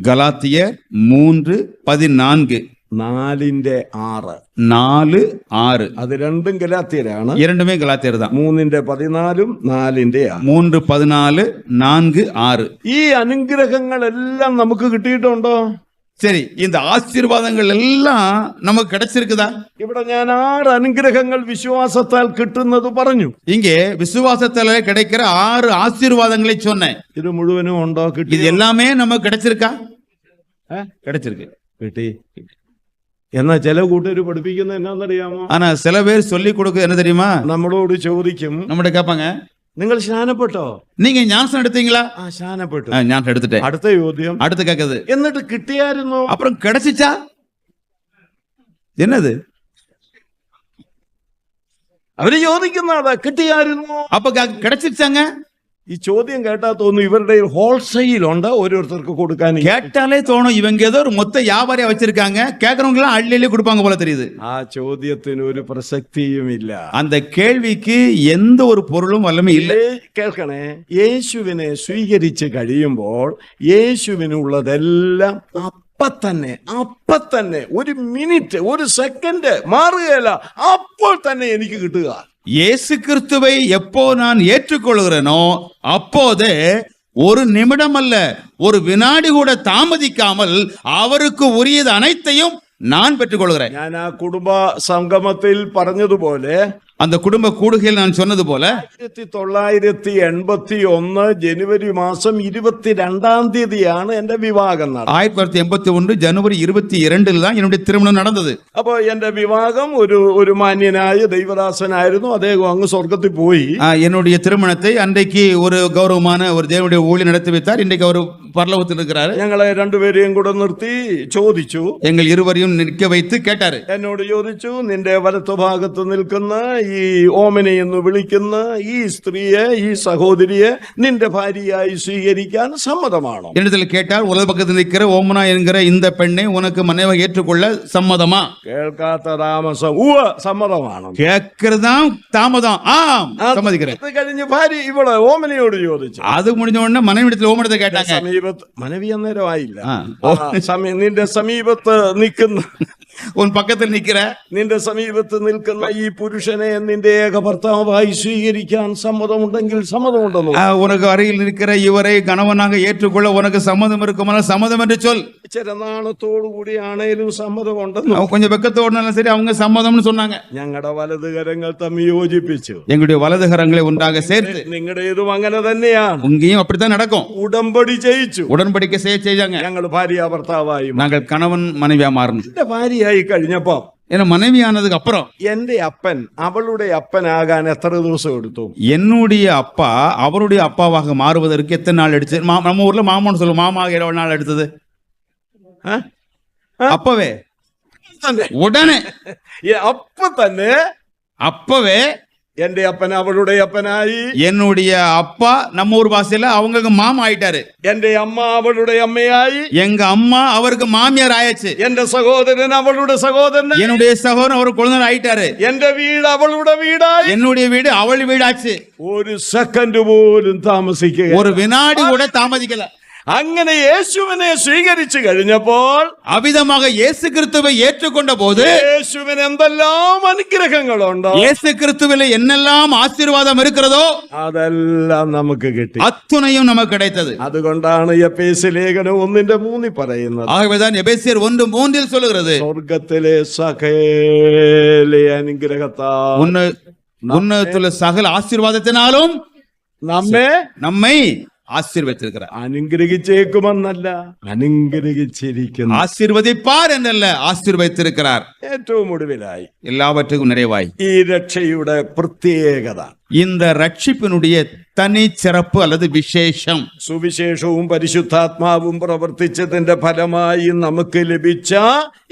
கலாத்தியர் 3:14, 4:6. 4:6. അത് രണ്ടും ഗലാത്യരാണ്. இரண்டுமே கலாத்தியர் தான். 3:14, 4:6. 3:14, 4:6. ഈ അനുഗ്രഹങ്ങളെല്ലാം നമുക്ക് കിട്ടിയിട്ടുണ്ടോ? சரி, இந்த ஆசீர்வாதங்கள் எல்லாம் நமக்கு கிடைச்சிருக்குதா? ഇവിടെ ഞാൻ 6 അനുഗ്രഹങ്ങൾ വിശ്വാസത്താൽ കിട്ടുന്നത് പറഞ്ഞു. இங்கே விசுவாசத்தால கிடைக்கிற 6 ஆசீர்வாதங்களை சொன்னேன். ഇത് മുഴുവനും ഉണ്ടോ? இது കിട്ടി? எல்லாமே நமக்கு கிடைச்சிருக்கா? கிடைச்சிருக்கு. കിട്ടി. എന്നാ ചില കൂട്ടര് പഠിപ്പിക്കുന്നത് എന്നാന്നറിയാമോ? ஆனா சில பேர் சொல்லி கொடுக்க என்ன தெரியுமா? നമ്മളോട് ചോദിക്കും, நம்மகிட்ட கேட்பாங்க, നിങ്ങൾ സ്നാനപ്പെട്ടോ? நீங்க ஞானஸ்நானம் எடுத்தீங்களா? സ്നാനപ്പെട്ടു. ஞானம் எடுத்துட்டேன். അടുത്ത ചോദ്യം, அடுத்து கேக்குது, എന്നിട്ട് കിട്ടിയായിരുന്നോ? அப்புறம் கிடைச்சிச்சா? என்னது അവര് ചോദിക്കുന്നതാ, കിട്ടിയായിരുന്നോ? அப்ப கிடைச்சிச்சாங்க? ഈ ചോദ്യം കേട്ടാ തോന്നുന്നു ഇവരുടെ ഹോൾസെയിൽ ഉണ്ട് ഓരോരുത്തർക്ക് കൊടുക്കാൻ. கேட்டாலே தோணும் இவங்க ஏதோ ஒரு மொத்த வியாபாரியா வச்சிருக்காங்க, கேக்குறவங்க எல்லாம் அள்ளி கொடுப்பாங்க போல தெரியுது. ആ ചോദ്യത്തിന് ഒരു പ്രസക്തിയുമില്ല. அந்த கேள்விக்கு எந்த ஒரு பொருளும் வல்லமே இல்லை. കേൾക്കണേ, യേശുവിനെ സ്വീകരിച്ച് കഴിയുമ്പോൾ യേശുവിനുള്ളതെല്ലാം അപ്പ തന്നെ ഒരു മിനിറ്റ്, ഒരു സെക്കൻഡ് മാറുകയല്ല, അപ്പോൾ തന്നെ എനിക്ക് കിട്ടുക. இயேசு கிறிஸ்துவை எப்போ நான் ஏற்றுக்கொள்கிறேனோ அப்போதே ஒரு நிமிடம் அல்ல, ஒரு வினாடி கூட தாமதிக்காமல் அவருக்கு உரியது அனைத்தையும் நான் பெற்றுக்கொள்கிறேன். ഞാൻ ആ കുടുംബ സംഗമത്തിൽ പറഞ്ഞതുപോലെ, அந்த குடும்ப கூடுகையில் நான் சொன்னது போல 1981 ജനുവരി മാസം 22-ാം തീയതിയാണ് എന്റെ വിവാഹം നടന്നത്. 1981 ஜனவரி 22 தான் என்னுடைய திருமணம் நடந்தது. അപ്പൊ എന്റെ വിവാഹം ഒരു മാന്യനായ ദൈവദാസനായിരുന്നു. അദ്ദേഹം അങ്ങ് സ്വർഗത്തിൽ പോയി. என்னுடைய திருமணத்தை அன்றைக்கு ஒரு கௌரவமான ஒரு தேவனுடைய ஊழியர் நடத்தி வைத்தார். இன்றைக்கு அவர் பரலோகத்தில் இருக்கிறார். ഞങ്ങളെ രണ്ടുപേരെയും കൂടെ നിർത്തി ചോദിച്ചു, எங்கள் இருவரையும் நிற்க வைத்து கேட்டாரு. എന്നോട് ചോദിച്ചു, നിന്റെ വലത്തുഭാഗത്ത് നിൽക്കുന്ന ഈ ഓമനെ എന്ന് വിളിക്കുന്ന ഈ സ്ത്രീയെ, ഈ സഹോദരിയെ നിന്റെ ഭാര്യയായി സ്വീകരിക്കാൻ സമ്മതമാണോ? என்னிடத்தில் கேட்டால், உலக பக்கத்தில் நிற்கிற ஓமனா என்கிற இந்த பெண்ணை உனக்கு மனைவியாக ஏற்றுக்கொள்ள சம்மதமா? കേൾക്കാത്ത താമസം സമ്മതമാണ്. கேட்கிறதாம் தாமதம். ஆம், சம்மதிக்கிறேன். അത് കഴിഞ്ഞ് ഭാര്യ ഇവിടെ ഓമനയോട് ചോദിച്ചു. அது முடிஞ்ச உடனே மனைவிடத்தில் ഓമനത്തെ கேட்டாங்க. സമീപത്ത്, മനവി അന്നേരം ആയില്ല, നിന്റെ സമീപത്ത് നിൽക്കുന്ന, உன் பக்கத்தில் நிக்கிற, നിന്റെ സമീപത്ത് നിൽക്കുന്ന ഈ പുരുഷനെ നിന്റെ ഏക ഭർത്താവായി സ്വീകരിക്കാൻ സമ്മതമുണ്ടെങ്കിൽ സമ്മതമുണ്ടെന്ന്. உனக்கு அருகில் இருக்கிற இவரை கணவனாக ஏற்றுக்கொள்ள உனக்கு சம்மதம் இருக்குமானால் சம்மதம் என்று சொல். ചില നാണത്തോടു കൂടിയാണേലും സമ്മതമുണ്ടെന്ന്. கொஞ்சம் வெக்கத்தோடுனாலும் சரி அவங்க சம்மதம்னு சொன்னாங்க. ഞങ്ങളുടെ വലത് കരങ്ങൾ തമ്മിൽ യോജിപ്പിച്ചു. எங்களுடைய வலது கரங்களை ஒன்றாக சேர்த்து, നിങ്ങളുടേതും അങ്ങനെ തന്നെയാണ്, உங்கேயும் அப்படித்தான் நடக்கும். ഉടമ്പടി ചെയ്യിച്ചു. உடன்படிக்கை செய்தாங்க. ഞങ്ങൾ ഭാര്യ ഭർത്താവായി. நாங்கள் கணவன் மனைவியா மாறணும். എന്റെ ഭാര്യയായി കഴിഞ്ഞപ്പോ ஏன்னா மனைவியானதுக்கு அப்புறம் എന്റെ അപ്പൻ അവളുടെ അപ്പനാകാൻ എത്ര ദിവസം എടുത്തു? என்னுடைய அப்பா அவருடைய அப்பாவாக மாறுவதற்கு எத்தனை நாள் எடுத்து? நம்ம ஊர்ல மாமான்னு சொல்லுவோம். மாமாக எவ்வளவு நாள் எடுத்தது? அப்பவே உடனே அப்பவே എന്റെ അപ്പൻ അവളുടെ അപ്പനായി. என்னுடைய அப்பா நம்ம ஊர் பாஷையில அவங்க மாமா ஆயிட்டாரு. എന്റെ അമ്മ അവളുടെ അമ്മയായി. எங்க அம்மா அவருக்கு மாமியார் ஆயாச்சு. എന്റെ സഹോദരൻ അവളുടെ സഹോദരൻ. என்னுடைய சகோதரன் அவர் குழந்தை ஆயிட்டாரு. എന്റെ വീട് അവളുടെ വീടായി. என்னுடைய வீடு அவள் வீடாச்சு. ഒരു സെക്കൻഡ് പോലും താമസിക്കുക, ஒரு வினாடி கூட தாமதிக்கல. അങ്ങനെ യേശുവിനെ സ്വീകരിച്ചു കഴിഞ്ഞപ്പോൾ, அவிதமாக இயேசு கிறிஸ்துவை ஏற்றுக்கொண்ட போது, യേശുവിന് എന്തെല്ലാം അനുഗ്രഹങ്ങളുണ്ടോ, இயேசு கிறிஸ்துவிலே என்னெல்லாம் ஆசீர்வாதம் இருக்கிறதோ അതെല്ലാം നമുക്ക് കിട്ടി. அத்துணையும் நமக்கு கிடைத்தது. അതുകൊണ്ടാണ് എഫേസ്യ ലേഖനം 1:3 പറയുന്നത്. ஆகவேதான் எபேசியர் 1:3 சொல்லுகிறது, സ്വർഗത്തിലെ സകല അനുഗ്രഹത്താൽ உன்னதத்துள்ள சகல ஆசீர்வாதத்தினாலும் നമ്മை ആശീർവദിച്ചിരിக்கிறார். അനുഗ്രഹിച്ചേക്കുമെന്നല്ല, അനുഗ്രഹിച്ചിരിക്കുന്നു. ആശീർവദിപ്പാർ എന്നല്ല, ആശീർവദിച്ചിരിக்கிறார். ഏറ്റവും ഒടുവിലായി எல்லாவற்றுக்கும் நிறைவாய் ഈ രക്ഷയുടെ പ്രത്യേകത, இந்த ரட்சிப்பினுடைய தனி சிறப்பு அல்லது விசேஷம், സുവിശേഷവും പരിശുദ്ധാത്മാവും പ്രവർത്തിച്ചതിന്റെ ഫലമായി നമുക്ക് ലഭിച്ച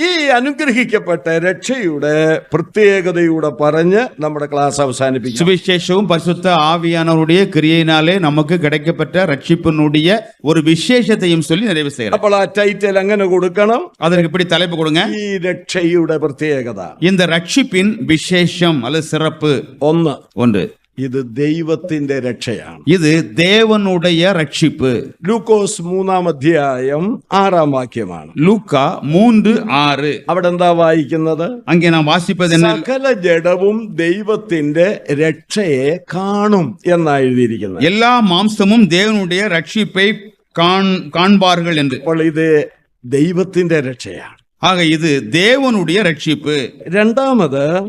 ഈ അനുഗ്രഹിക്കപ്പെട്ട രക്ഷയുടെ പ്രത്യേകതയൂടെ പറഞ്ഞ് നമ്മുടെ ക്ലാസ് അവസാനിപ്പിക്കും. சுவிசேஷமும் பரிசுத்த ஆவியானவருடைய கிரியையினாலே நமக்கு கிடைக்கப்பட்ட ரட்சிப்பினுடைய ஒரு விசேஷத்தையும் சொல்லி நிறைவு செய்யலாம். അപ്പോൾ ആ ടൈറ്റിൽ അങ്ങനെ കൊടുക്കണം, அதற்கு இப்படி தலைப்பு கொடுங்க, ഈ രക്ഷയുടെ പ്രത്യേകത. இந்த ரட்சிப்பின் விசேஷம் அல்லது சிறப்பு. ஒன்று, ഇത് ദൈവത്തിന്റെ രക്ഷയാണ്. இது தேவனுடைய ரட்சிப்பு. ലൂക്കോസ് 3:6 லூக்கா 3:6. അവിടെ എന്താ വായിക്കുന്നത്? அங்கே நாம் வாசிப்பது என்ன? സകല ജഡവും ദൈവത്തിന്റെ രക്ഷയെ കാണും എന്നാ എഴുതിയിരിക്കുന്നത്. எல்லா மாம்சமும் தேவனுடைய ரட்சிப்பை காண்பார்கள் என்று. അപ്പോൾ ഇത് ദൈവത്തിന്റെ രക്ഷയാണ്. ஆக இது தேவனுடைய ரட்சிப்பு.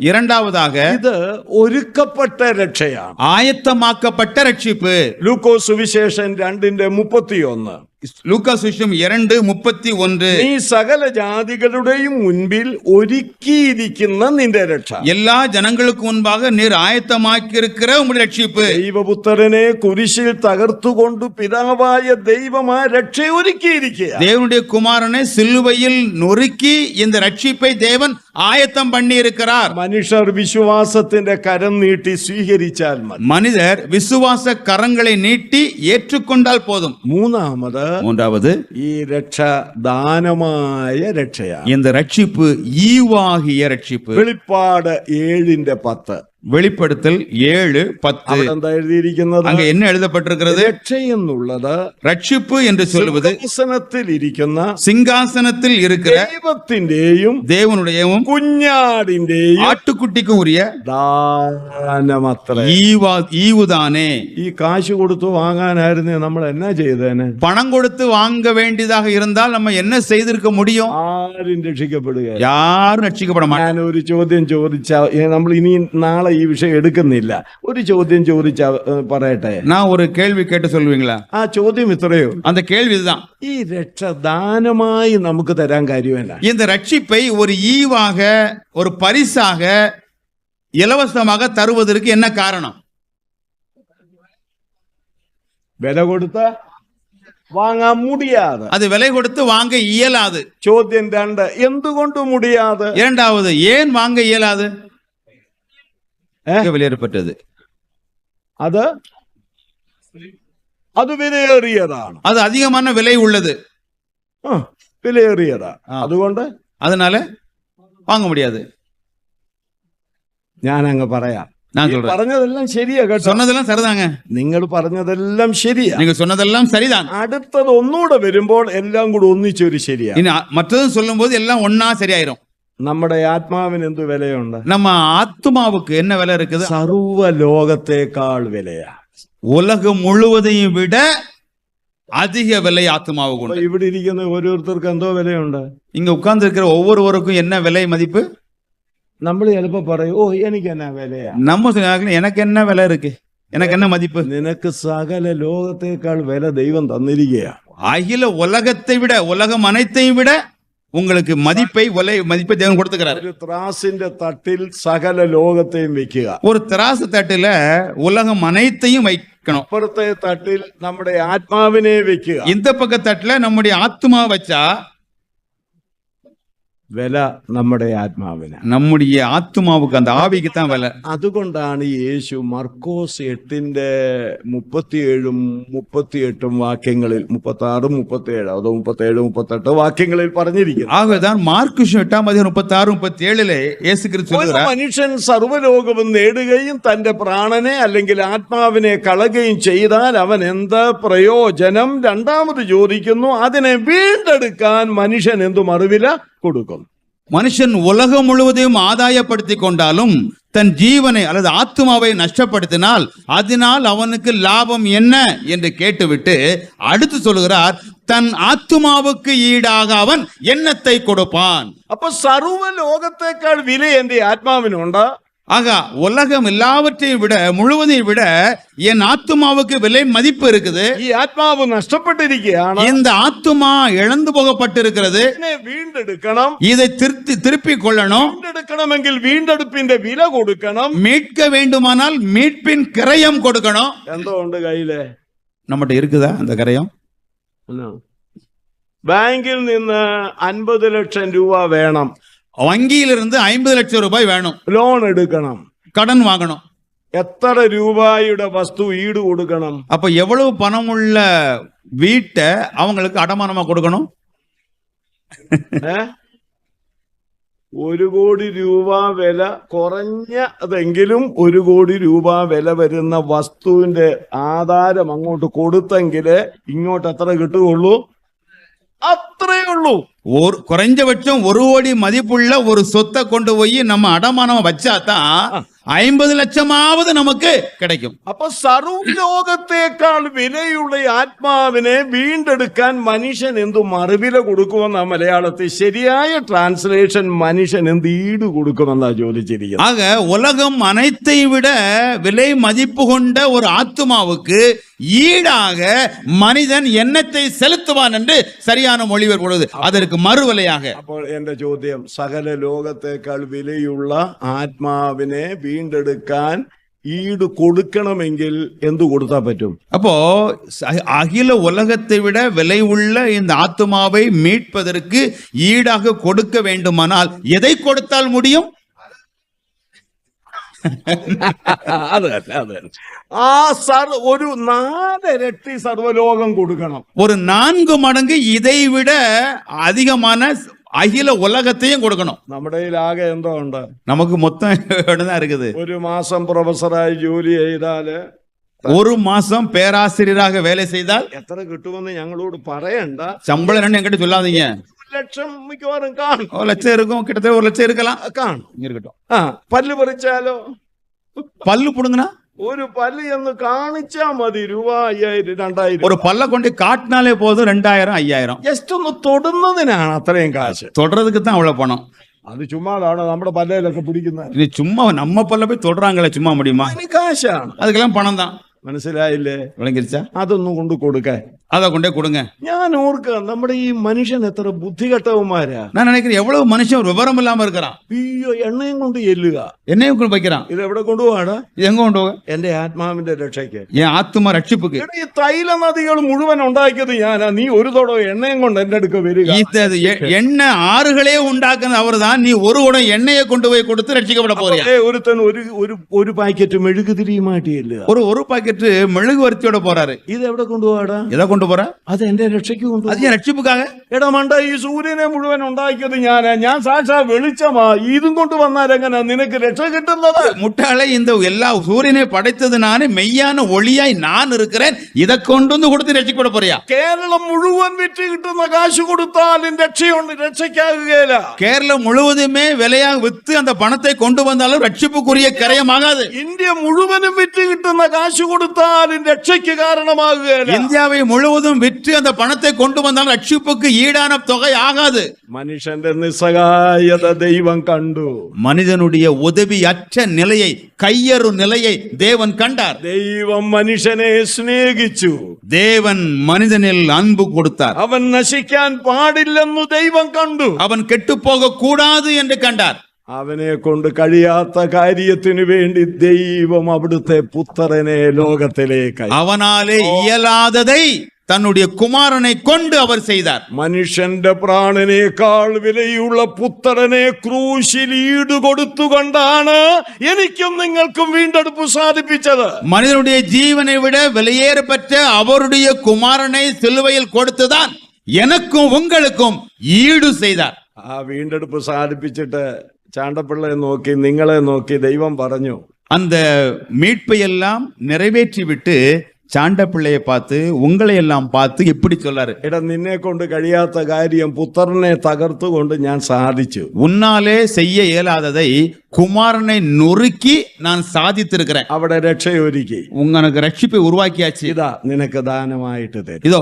இரண்டாவதாக ഇത് ഒരുക്കപ്പെട്ട രക്ഷയാണ്, ஆயத்தமாக்கப்பட்ட ரட்சிப்பு. ലൂക്കോസ് സുവിശേഷം 2:31. லூக்கா சுவிசேஷம் 2:31. നീ സകല ജാതികളുടെയും മുൻപിൽ ഒരുക്കിയിരിക്കുന്ന നിന്റെ രക്ഷ. எல்லா ஜனங்களுக்கு முன்பாக நீர் ஆயத்தமாக்கி இருக்கிற உங்களுடைய ரட்சிப்பு. ദൈവപുത്രനെ കുരിശിൽ തകർത്തുകൊണ്ട് പിതാവായ ദൈവം ആ രക്ഷ ഒരുക്കിയിരിക്കുക. தேவனுடைய குமாரனை சிலுவையில் நொறுக்கி இந்த ரட்சிப்பை தேவன் ஆயத்தம் பண்ணி இருக்கிறார். മനുഷ്യർ വിശ്വാസത്തിന്റെ കരം നീട്ടി സ്വീകരിച്ചാൽ മതി. மனிதர் விசுவாச கரங்களை நீட்டி ஏற்றுக்கொண்டால் போதும். மூன்றாவது ഈ രക്ഷ ദാനമായ രക്ഷയാണ്. இந்த ரட்சிப்பு ஈவாகிய ரட்சிப்பு. വെളിപ്പാട് 7:10. வெளிப்படுத்தல் 7:10. എന്താ എഴുതിയിരിക്കുന്നത്? அங்க என்ன எழுதப்பட்டிருக்கிறது? രക്ഷ എന്നുള്ളത് ரட்சிப்பு என்று சொல்வது സിംഹാസനത്തിൽ இருக்கிற ദൈവത്തിന്റെയും தேவனுடையவும் കുഞ്ഞാടിന്റെയും ஆட்டுக்குட்டிக்கும் உரிய ദാനമത്രേ. ஈவுதானே. ഈ കാശ് കൊടുത്തു വാങ്ങാനായിരുന്നു നമ്മൾ എന്നാ ചെയ്തേനെ? பணம் கொடுத்து வாங்க வேண்டியதாக இருந்தால் நம்ம என்ன செய்திருக்க முடியும்? ആരും രക്ഷിക്കപ്പെടുക, யாரும் ரட்சிக்கப்பட மாட்டாங்க. ഞാൻ ഒരു ചോദ്യം ചോദിച്ചാൽ, നമ്മൾ ഇനി നാളെ ഈ വിഷയം എടുക്കുന്നില്ല, ഒരു ചോദ്യം ചോദിച്ചാ പറയട്ടെ. நான் ஒரு கேள்வி கேட்டு சொல்லுவீங்களா? ആ ചോദ്യം ഇത്രയോ? அந்த கேள்வி இதுதான். ഈ രക്ഷ ദാനമായി നമുക്ക് തരാൻ കാര്യമല്ല. இந்த ரட்சிப்பை ஒரு ஈவாக, ஒரு பரிசாக, இலவசமாக தருவதற்கு என்ன காரணம்? വില കൊടുത്ത വാങ്ങാൻ മുടിയാതെ, அது விலை கொடுத்து வாங்க இயலாது. ചോദ്യം 2, എന്തുകൊണ്ട് മുടിയാതെ? இரண்டாவது, ஏன் வாங்க இயலாது? வெளியேறப்பட்டது. അത് വിലയേറിയതാണ്, அது அதிகமான விலை உள்ளது, വിലയേറിയതാ. അതുകൊണ്ട് அதனால வாங்க முடியாது. ഞാൻ അങ്ങ് പറയാം, நான் சொல்றேன், പറഞ്ഞതെല്ലാം ശരിയാ കേട്ടോ, சொன்னதெல்லாம் சரிதாங்க, നിങ്ങൾ പറഞ്ഞതെല്ലാം ശരിയാ, நீங்க சொன்னதெல்லாம் சரிதான். അടുത്തത് ഒന്നുകൂടെ വരുമ്പോൾ എല്ലാം കൂടെ ഒന്നിച്ചൊരു ശരിയാ. இனி மற்றதும் சொல்லும் போது எல்லாம் ஒன்னா சரியாயிரும். നമ്മുടെ ആത്മാവിന് എന്ത് വിലയുണ്ട്? நம்ம ஆத்மாவுக்கு என்ன விலை இருக்குது? സർവ്വ ലോകത്തേക്കാൾ വിലയാ. உலகம் முழுவதையும் விட அதிக விலை ஆத்மாவுக்கு உண்டு. ഇവിടെ ഇരിക്കുന്ന ഓരോരുത്തർക്ക് എന്തോ വിലയുണ്ട്? இங்க உட்கார்ந்து இருக்கிற ஒவ்வொருவருக்கும் என்ன விலை மதிப்பு? നമ്മൾ ചിലപ്പോ പറയും, ഓ എനിക്ക് എന്നാ വിലയാ. நம்ம எனக்கு என்ன விலை இருக்கு, எனக்கு என்ன மதிப்பு? നിനക്ക് സകല ലോകത്തേക്കാൾ വില ദൈവം തന്നിരിക്കുകയാ. அகில உலகத்தை விட, உலகம் அனைத்தையும் விட உங்களுக்கு மதிப்பை தேவன் கொடுத்துக்கிறார். ഒരു ത്രാസിന്റെ തട്ടിൽ സകല ലോകത്തെയും വെക്കുക. ஒரு திராசு தட்டுல உலகம் அனைத்தையும் வைக்கணும். അപ്പുറത്തെ തട്ടിൽ നമ്മുടെ ആത്മാവിനെ വെക്കുക. இந்த பக்க தட்டுல நம்முடைய ஆத்மா வச்சா വില നമ്മുടെ ആത്മാവിന്, நம்முடைய ஆத்மாவுக்கு, அந்த ஆவிக்கு தான் விலை. അതുകൊണ്ടാണ് യേശു മർക്കോസ് 8:37-38 വാക്യങ്ങളിൽ, 36, 37, അതോ 37, 38 വാക്യങ്ങളിൽ പറഞ്ഞിരിക്കുന്നു. ஆகவேதான் மார்க்கு 8:36-37 இயேசு கிறிஸ்து சொல்கிறார், മനുഷ്യൻ സർവ്വലോകവും നേടുകയും തന്റെ പ്രാണനെ അല്ലെങ്കിൽ ആത്മാവിനെ കളയുകയും ചെയ്താൽ അവൻ എന്ത് പ്രയോജനം? രണ്ടാമത് ചോദിക്കുന്നു, അതിനെ വീണ്ടെടുക്കാൻ മനുഷ്യൻ എന്തു മറുവില കൊടുക്കും? மனுஷன் உலகம் முழுவதையும் ஆதாயப்படுத்திக் கொண்டாலும் தன் ஜீவனை அல்லது ஆத்மாவை நஷ்டப்படுத்தினால் அதனால் அவனுக்கு லாபம் என்ன என்று கேட்டுவிட்டு அடுத்து சொல்கிறார், தன் ஆத்மாவுக்கு ஈடாக அவன் என்னத்தை கொடுப்பான்? அப்ப സർവ്വ ലോകത്തേക്കാൾ വില എന്റെ ആത്മാവിനുണ്ട്. ஆக உலகம் எல்லாவற்றையும் விட முழுவதையும் விட என் ஆத்துமாவுக்கு விலை மதிப்பு இருக்குது. ഈ ആത്മാവ് നഷ്ടപ്പെട്ടിരിക്കുകയാണ്. இந்த ஆத்துமா இழந்து போகப்பட்டிருக்கிறது. ഇതിനെ വീണ്ടെടുക്കണം. இதை திருப்பிக் கொள்ளணும். വീണ്ടെടുക്കണമെങ്കിൽ വീണ്ടെടുപ്പിന്റെ വില കൊടുക്കണം. மீட்க வேண்டுமானால் மீட்பின் கிரயம் கொடுக்கணும். എന്തോ ഉണ്ട് കയ്യില്? நம்மகிட்ட இருக்குதா அந்த கிரயம்? ബാങ്കിൽ നിന്ന് 50 ലക്ഷം രൂപ വേണം. வங்கியிலிருந்து 50 லட்சம் ரூபாய் வேணும். ലോൺ എടുക്കണം. கடன் வாங்கணும். എത്ര രൂപയുടെ വസ്തു ഈട് കൊടുക്കണം? அப்ப எவ்வளவு பணம் உள்ள வீட்டை அவங்களுக்கு அடமானமா கொடுக்கணும்? 1 കോടി രൂപ വില കുറഞ്ഞതെങ്കിലും 1 കോടി രൂപ വില വരുന്ന വസ്തുവിന്റെ ആധാരം അങ്ങോട്ട് കൊടുത്തെങ്കില് ഇങ്ങോട്ട് എത്ര കിട്ടുകയുള്ളൂ? അത്രേ ഉള്ളൂ. குறைஞ்சபட்சம் 1 கோடி மதிப்புள்ள ஒரு சொத்தை கொண்டு போய் நம்ம அடமானம் வச்சாதான் 50 ലക്ഷമാவது നമുക്ക് கிடைக்கும். അപ്പൊ സർവ്വലോകത്തേക്കാൾ വിലയുള്ള ആത്മാവിനെ വീണ്ടെടുക്കാൻ മനുഷ്യൻ എന്തു മറുവില കൊടുക്കുമെന്ന മലയാളത്തിൽ ശരിയായ ട്രാൻസ്ലേഷൻ മനുഷ്യൻ എന്ത് ഈട് കൊടുക്കുമെന്നാ ചോദിച്ചിരിക്കുന്നത്. ஆக உலகம் அனைத்தை விட விலை மதிப்பு கொண்ட ஒரு ஆத்துமாவுக்கு ஈடாக மனிதன் எண்ணத்தை செலுத்துவான் என்று சரியான மொழிபெயர்ப்பு உள்ளது. அதற்கு മറുവിലയാക. അപ്പോൾ എന്റെ ചോദ്യം, സകല ലോകത്തേക്കാൾ വിലയുള്ള ആത്മാവിനെ വീണ്ടെടുക്കാൻ ഈട് കൊടുക്കണമെങ്കിൽ എന്തു കൊടുത്താ പറ്റും? அப்போ அகில உலகத்தை விட விலை உள்ள இந்த ஆத்துமாவை மீட்பதற்கு ஈடாக கொடுக்க வேண்டுமானால் எதை கொடுத்தால் முடியும்? ഒരു 4 ഇരട്ടി സർവ്വലോകം കൊടുക്കണം. ஒரு 4 மடங்கு இதை விட அதிகமான அகில உலகத்தையும் கொடுக்கணும். നമ്മുടെ ആകെ എന്തോ ഉണ്ട്? நமக்கு மொத்தம் எவ்வளவுதான் இருக்குது? ഒരു മാസം പ്രൊഫസറായി ജോലി ചെയ്താല്, ஒரு மாசம் பேராசிரியராக வேலை செய்தால் എത്ര കിട്ടുമെന്ന് ഞങ്ങളോട് പറയണ്ട. சம்பளம் என்ன என்கிட்ட சொல்லாதீங்க. 1 ലക്ഷം മിക്കവാറും കാണും. 1 லட்சம் இருக்கும், கிட்டத்தட்ட 1 லட்சம் இருக்கலாம். കാണും. இருக்கட்டும். പല്ല് പറിച്ചാലോ? பல்லு புடுங்கனா ഒരു പല്ല് എന്ന് കാണിച്ചാ മതി, രൂപ 5000 2000. ஒரு பல்ல கொண்டு காட்டினாலே போதும் 2000 5000. ജസ്റ്റ് ഒന്ന് തൊടുന്നതിനാണ് അത്രയും കാശ്. தொடறதுக்கு தான் அவ்வளவு பணம். അത് ചുമ്മാതാണ് നമ്മുടെ പല്ലയിലൊക്കെ പിടിക്കുന്നത്. இது சும்மா நம்ம பல்ல போய் தொடுறாங்களே சும்மா முடியுமா? അതിന് കാശാണ്. அதுக்கெல்லாம் பணம் தான். മനസ്സിലായില്ലേ? விளங்கிருச்சா? അതൊന്നും കൊണ്ട് കൊടുക്കാൻ அதை கொண்டே கொடுங்க. ഞാൻ ഓർക്കുക, നമ്മുടെ ഈ മനുഷ്യൻ എത്ര ബുദ്ധികെട്ടവന്മാരാ. நான் நினைக்கிறேன் எவ்வளவு மனுஷன் விவரம் இல்லாம இருக்கிறான். അയ്യോ, എണ്ണയും കൊണ്ട് ചെല്ലുക. என்னையும் கொண்டு வைக்கிறான். ഇത് എവിടെ കൊണ്ടുപോവാടാ? இது எங்க கொண்டு போக? എന്റെ ആത്മാവിന്റെ രക്ഷയ്ക്ക്. என் ஆத்தும ரட்சிப்புக்கு. ഈ തൈല നദികൾ മുഴുവൻ ഉണ്ടാക്കിയത് ഞാനാ. നീ ഒരു തോടോ എണ്ണയും കൊണ്ട് എന്റെ അടുക്ക വരിക. எண்ணெய் ஆறுகளே உண்டாக்குறது அவர்தான். நீ ஒரு குடம் எண்ணெயை கொண்டு போய் கொடுத்து ரட்சிக்கப்பட போறியா? ഒരുത്തൻ ഒരു പാക്കറ്റ് മെഴുകുതിരിയുമായിട്ട് ചെല്ലുക. ஒரு பாக்கெட் மெழுகுவர்த்தியோட போறாரு. ഇത് എവിടെ കൊണ്ടുപോവാടാ? எதை கொண்டு போற? അത് എന്റെ രക്ഷയ്ക്ക് കൊണ്ടുപോകും. அது என் ரட்சிப்புக்காக. എടാ മണ്ട, ഈ സൂര്യനെ മുഴുവൻ ഉണ്ടാക്കിയത് ഞാനാ. ഞാൻ സാക്ഷാ വെളിച്ചമാ. ഇതും കൊണ്ട് വന്നാൽ എങ്ങനെ നിനക്ക് രക്ഷ കിട്ടുന്നത്? முட்டாளே, இந்த எல்லா சூரியனை படைத்தது நானே, மெய்யான ஒளியாய் நான் இருக்கிறேன். இதை கொண்டு வந்து கொடுத்து ரட்சிக்கப்பட போறியா? കേരളം മുഴുവൻ വിറ്റ് കിട്ടുന്ന കാശ് കൊടുത്താലും രക്ഷയ്ക്കാകുകയില്ല. கேரளம் முழுவதுமே விலையாக வித்து அந்த பணத்தை கொண்டு வந்தாலும் ரட்சிப்புக்குரிய கரையமாகாது. ഇന്ത്യ മുഴുവനും വിറ്റ് കിട്ടുന്ന കാശ് കൊടുത്താലും രക്ഷയ്ക്ക് കാരണമാകുകയില്ല. இந்தியாவை முழுவதும் விற்று அந்த பணத்தை கொண்டு வந்தாலும் ரட்சிப்புக்கு ஈடான தொகை ஆகாது. മനുഷ്യന്റെ നിസ്സഹായത ദൈവം കണ്ടു. மனிதனுடைய உதவியற்ற நிலையை, கையறு நிலையை தேவன் கண்டார். ദൈവം മനുഷ്യനെ സ്നേഹിച്ചു. தேவன் மனிதனில் அன்பு கொடுத்தார். അവൻ നശിക്കാൻ പാടില്ലെന്നു ദൈവം കണ്ടു. அவன் கெட்டு போக கூடாது என்று கண்டார். അവനെ കൊണ്ട് കഴിയാത്ത കാര്യത്തിനു വേണ്ടി ദൈവം അവിടുത്തെ പുത്രനെ ലോകത്തിലേക്ക് அவனாலே இயலாததை தன்னுடைய குமாரனை கொண்டு அவர் செய்தார். മനുഷ്യന്റെ പ്രാണനേക്കാൾ വിലയുള്ള പുത്രനെ ക്രൂശിൽ ഈടുകൊടുത്തുകൊണ്ടാണ് എനിക്കും നിങ്ങൾക്കും വീണ്ടെടുപ്പ് സാധിപ്പിച്ചത്. மனிதனுடைய ஜீவனை விட விலையேற பெற்ற அவருடைய குமாரனை சிலுவையில் கொடுத்துதான் எனக்கும் உங்களுக்கும் ஈடு செய்தார். ആ വീണ്ടെടുപ്പ് സാധിപ്പിച്ചിട്ട് ചാണ്ടപ്പിള്ളയെ നോക്കി, നിങ്ങളെ നോക്കി ദൈവം പറഞ്ഞു, அந்த மீட்பை எல்லாம் நிறைவேற்றி விட்டு சாண்டப்பிள்ளையை பார்த்து, உங்களை எல்லாம் பார்த்து இப்படி சொல்லாரு, എടാ നിന്നെ കൊണ്ട് കഴിയാത്ത കാര്യം പുത്രനെ തകർത്തുകൊണ്ട് ഞാൻ സാധിച്ചു. உன்னாலே செய்ய இயலாததை குமாரனை நொறுக்கி நான் சாதித்திருக்கிறேன். അവിടെ രക്ഷയൊരുക്കി. உங்களுக்கு ரட்சிப்பை உருவாக்கியாச்சு. ഇതാ നിനക്ക് ദാനമായിട്ട് തരും. இதோ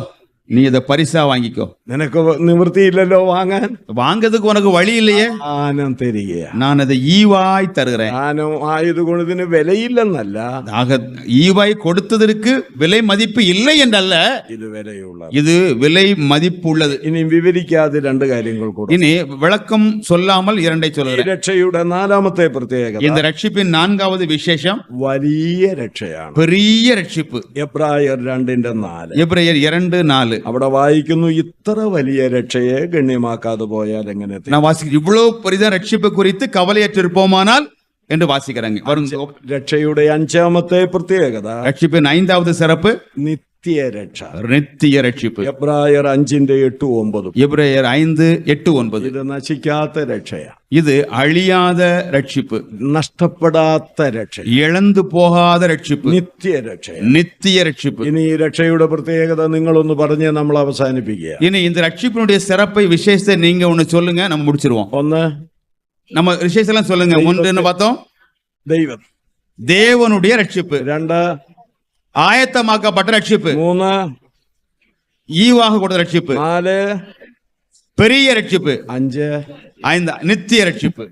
நீ இதை பரிசா வாங்கிக்கோ. നിനക്ക് നിവൃത്തിയില്ലല്ലോ വാങ്ങാൻ. வாங்கிறதுக்கு உனக்கு வழி இல்லையே, ദാനം തരികയാ. நான் அதை ஈவாய் தருகிறேன். ദാനം ആയതുകൊണ്ട് ഇതിന് വിലയില്ലെന്നല്ല, ஆக ஈவாய் கொடுத்ததற்கு விலை மதிப்பு இல்லை என்றல்ல, ഇത് വിലയുള്ള. இது விலை மதிப்பு உள்ளது. ഇനി വിവരിക്കാതെ രണ്ട് കാര്യങ്ങൾ കൂടെ. இனி விளக்கம் சொல்லாமல் இரண்டை ഈ சொல்கிறேன். രക്ഷയുടെ നാലാമത്തെ പ്രത്യേകത இந்த ரட்சிப்பின் நான்காவது விசேஷம் വലിയ രക്ഷയാണ്. பெரிய ரட்சிப்பு. എബ്രായർ 2:4. எபிரேயர் 2:4 അവിടെ വായിക്കുന്നു, ഇത്ര വലിയ രക്ഷയെ ഗണ്യമാക്കാതെ പോയാൽ എങ്ങനെ? நான் வாசிக்கிறேன், இவ்வளவு பெரிதான ரட்சிப்பு குறித்து கவலையற்றிருப்போமானால் என்று வாசிக்கிறாங்க. வரும் രക്ഷയുടെ അഞ്ചാമത്തെ പ്രത്യേകത ரட்சிப்பின் ஐந்தாவது சிறப்பு നിത്യരക്ഷ. நித்திய ரட்சிப்பு. എബ്രായർ 5:8-9. எபிரேயர் 5:8-9 ഇത് നശിക്കാത്ത രക്ഷയാ, இது அழியாத ரட்சிப்பு, നഷ്ടപ്പെടാത്ത രക്ഷ, இழந்து போகாத ரட்சிப்பு, നിത്യരക്ഷ. நித்திய ரட்சிப்பு. ഇനി ഈ രക്ഷയുടെ പ്രത്യേകത നിങ്ങളൊന്ന് പറഞ്ഞ് നമ്മൾ അവസാനിപ്പിക്കുക. இனி இந்த ரட்சிப்பினுடைய சிறப்பை விசேஷத்தை நீங்க ஒண்ணு சொல்லுங்க, நம்ம முடிச்சிருவோம். ഒന്ന്, நம்ம விசேஷம் சொல்லுங்க. ஒன்று என்ன பார்த்தோம்? ദൈവം. தேவனுடைய ரட்சிப்பு. രണ്ട്, ஆயத்தமாக்கப்பட்ட ரட்சிப்பு. മൂന്ന്, ஈவாக கொடுத்த ரட்சிப்பு. നാല്, பெரிய ரட்சிப்பு. അഞ്ച്, நித்திய ரட்சிப்பு.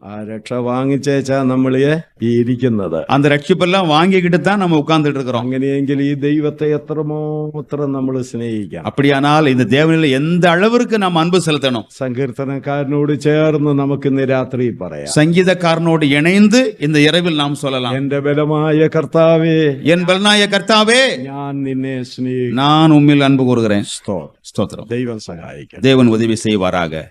ആ രക്ഷ വാങ്ങിച്ചേച്ചാ നമ്മളെ ഈ ഇരിക്കുന്നത്. அந்த ரட்சிப்பெல்லாம் வாங்கிக்கிட்டு தான் நம்ம உட்கார்ந்துட்டு இருக்கிறோம். അങ്ങനെയെങ്കിൽ ഈ ദൈവത്തെ എത്രമാത്രം നമ്മൾ സ്നേഹിക്കാം. அப்படியானால் இந்த தேவனில் எந்த அளவிற்கு நாம் அன்பு செலுத்தணும். സങ്കീർത്തനക്കാരനോട് ചേർന്ന് നമുക്ക് ഇന്ന് രാത്രി പറയാം, சங்கீதக்காரனோடு இணைந்து இந்த இரவில் நாம் சொல்லலாம், എന്റെ ബലമായ കർത്താവേ, என் பலனாய கர்த்தாவே, ഞാൻ നിന്നെ സ്നേഹിക്കുന്നു. நான் உம்மில் அன்பு கூறுகிறேன். സ്തോത്രം. ஸ்தோத்திரம். ദൈവം സഹായിക്കട്ടെ. தேவன் உதவி செய்வாராக.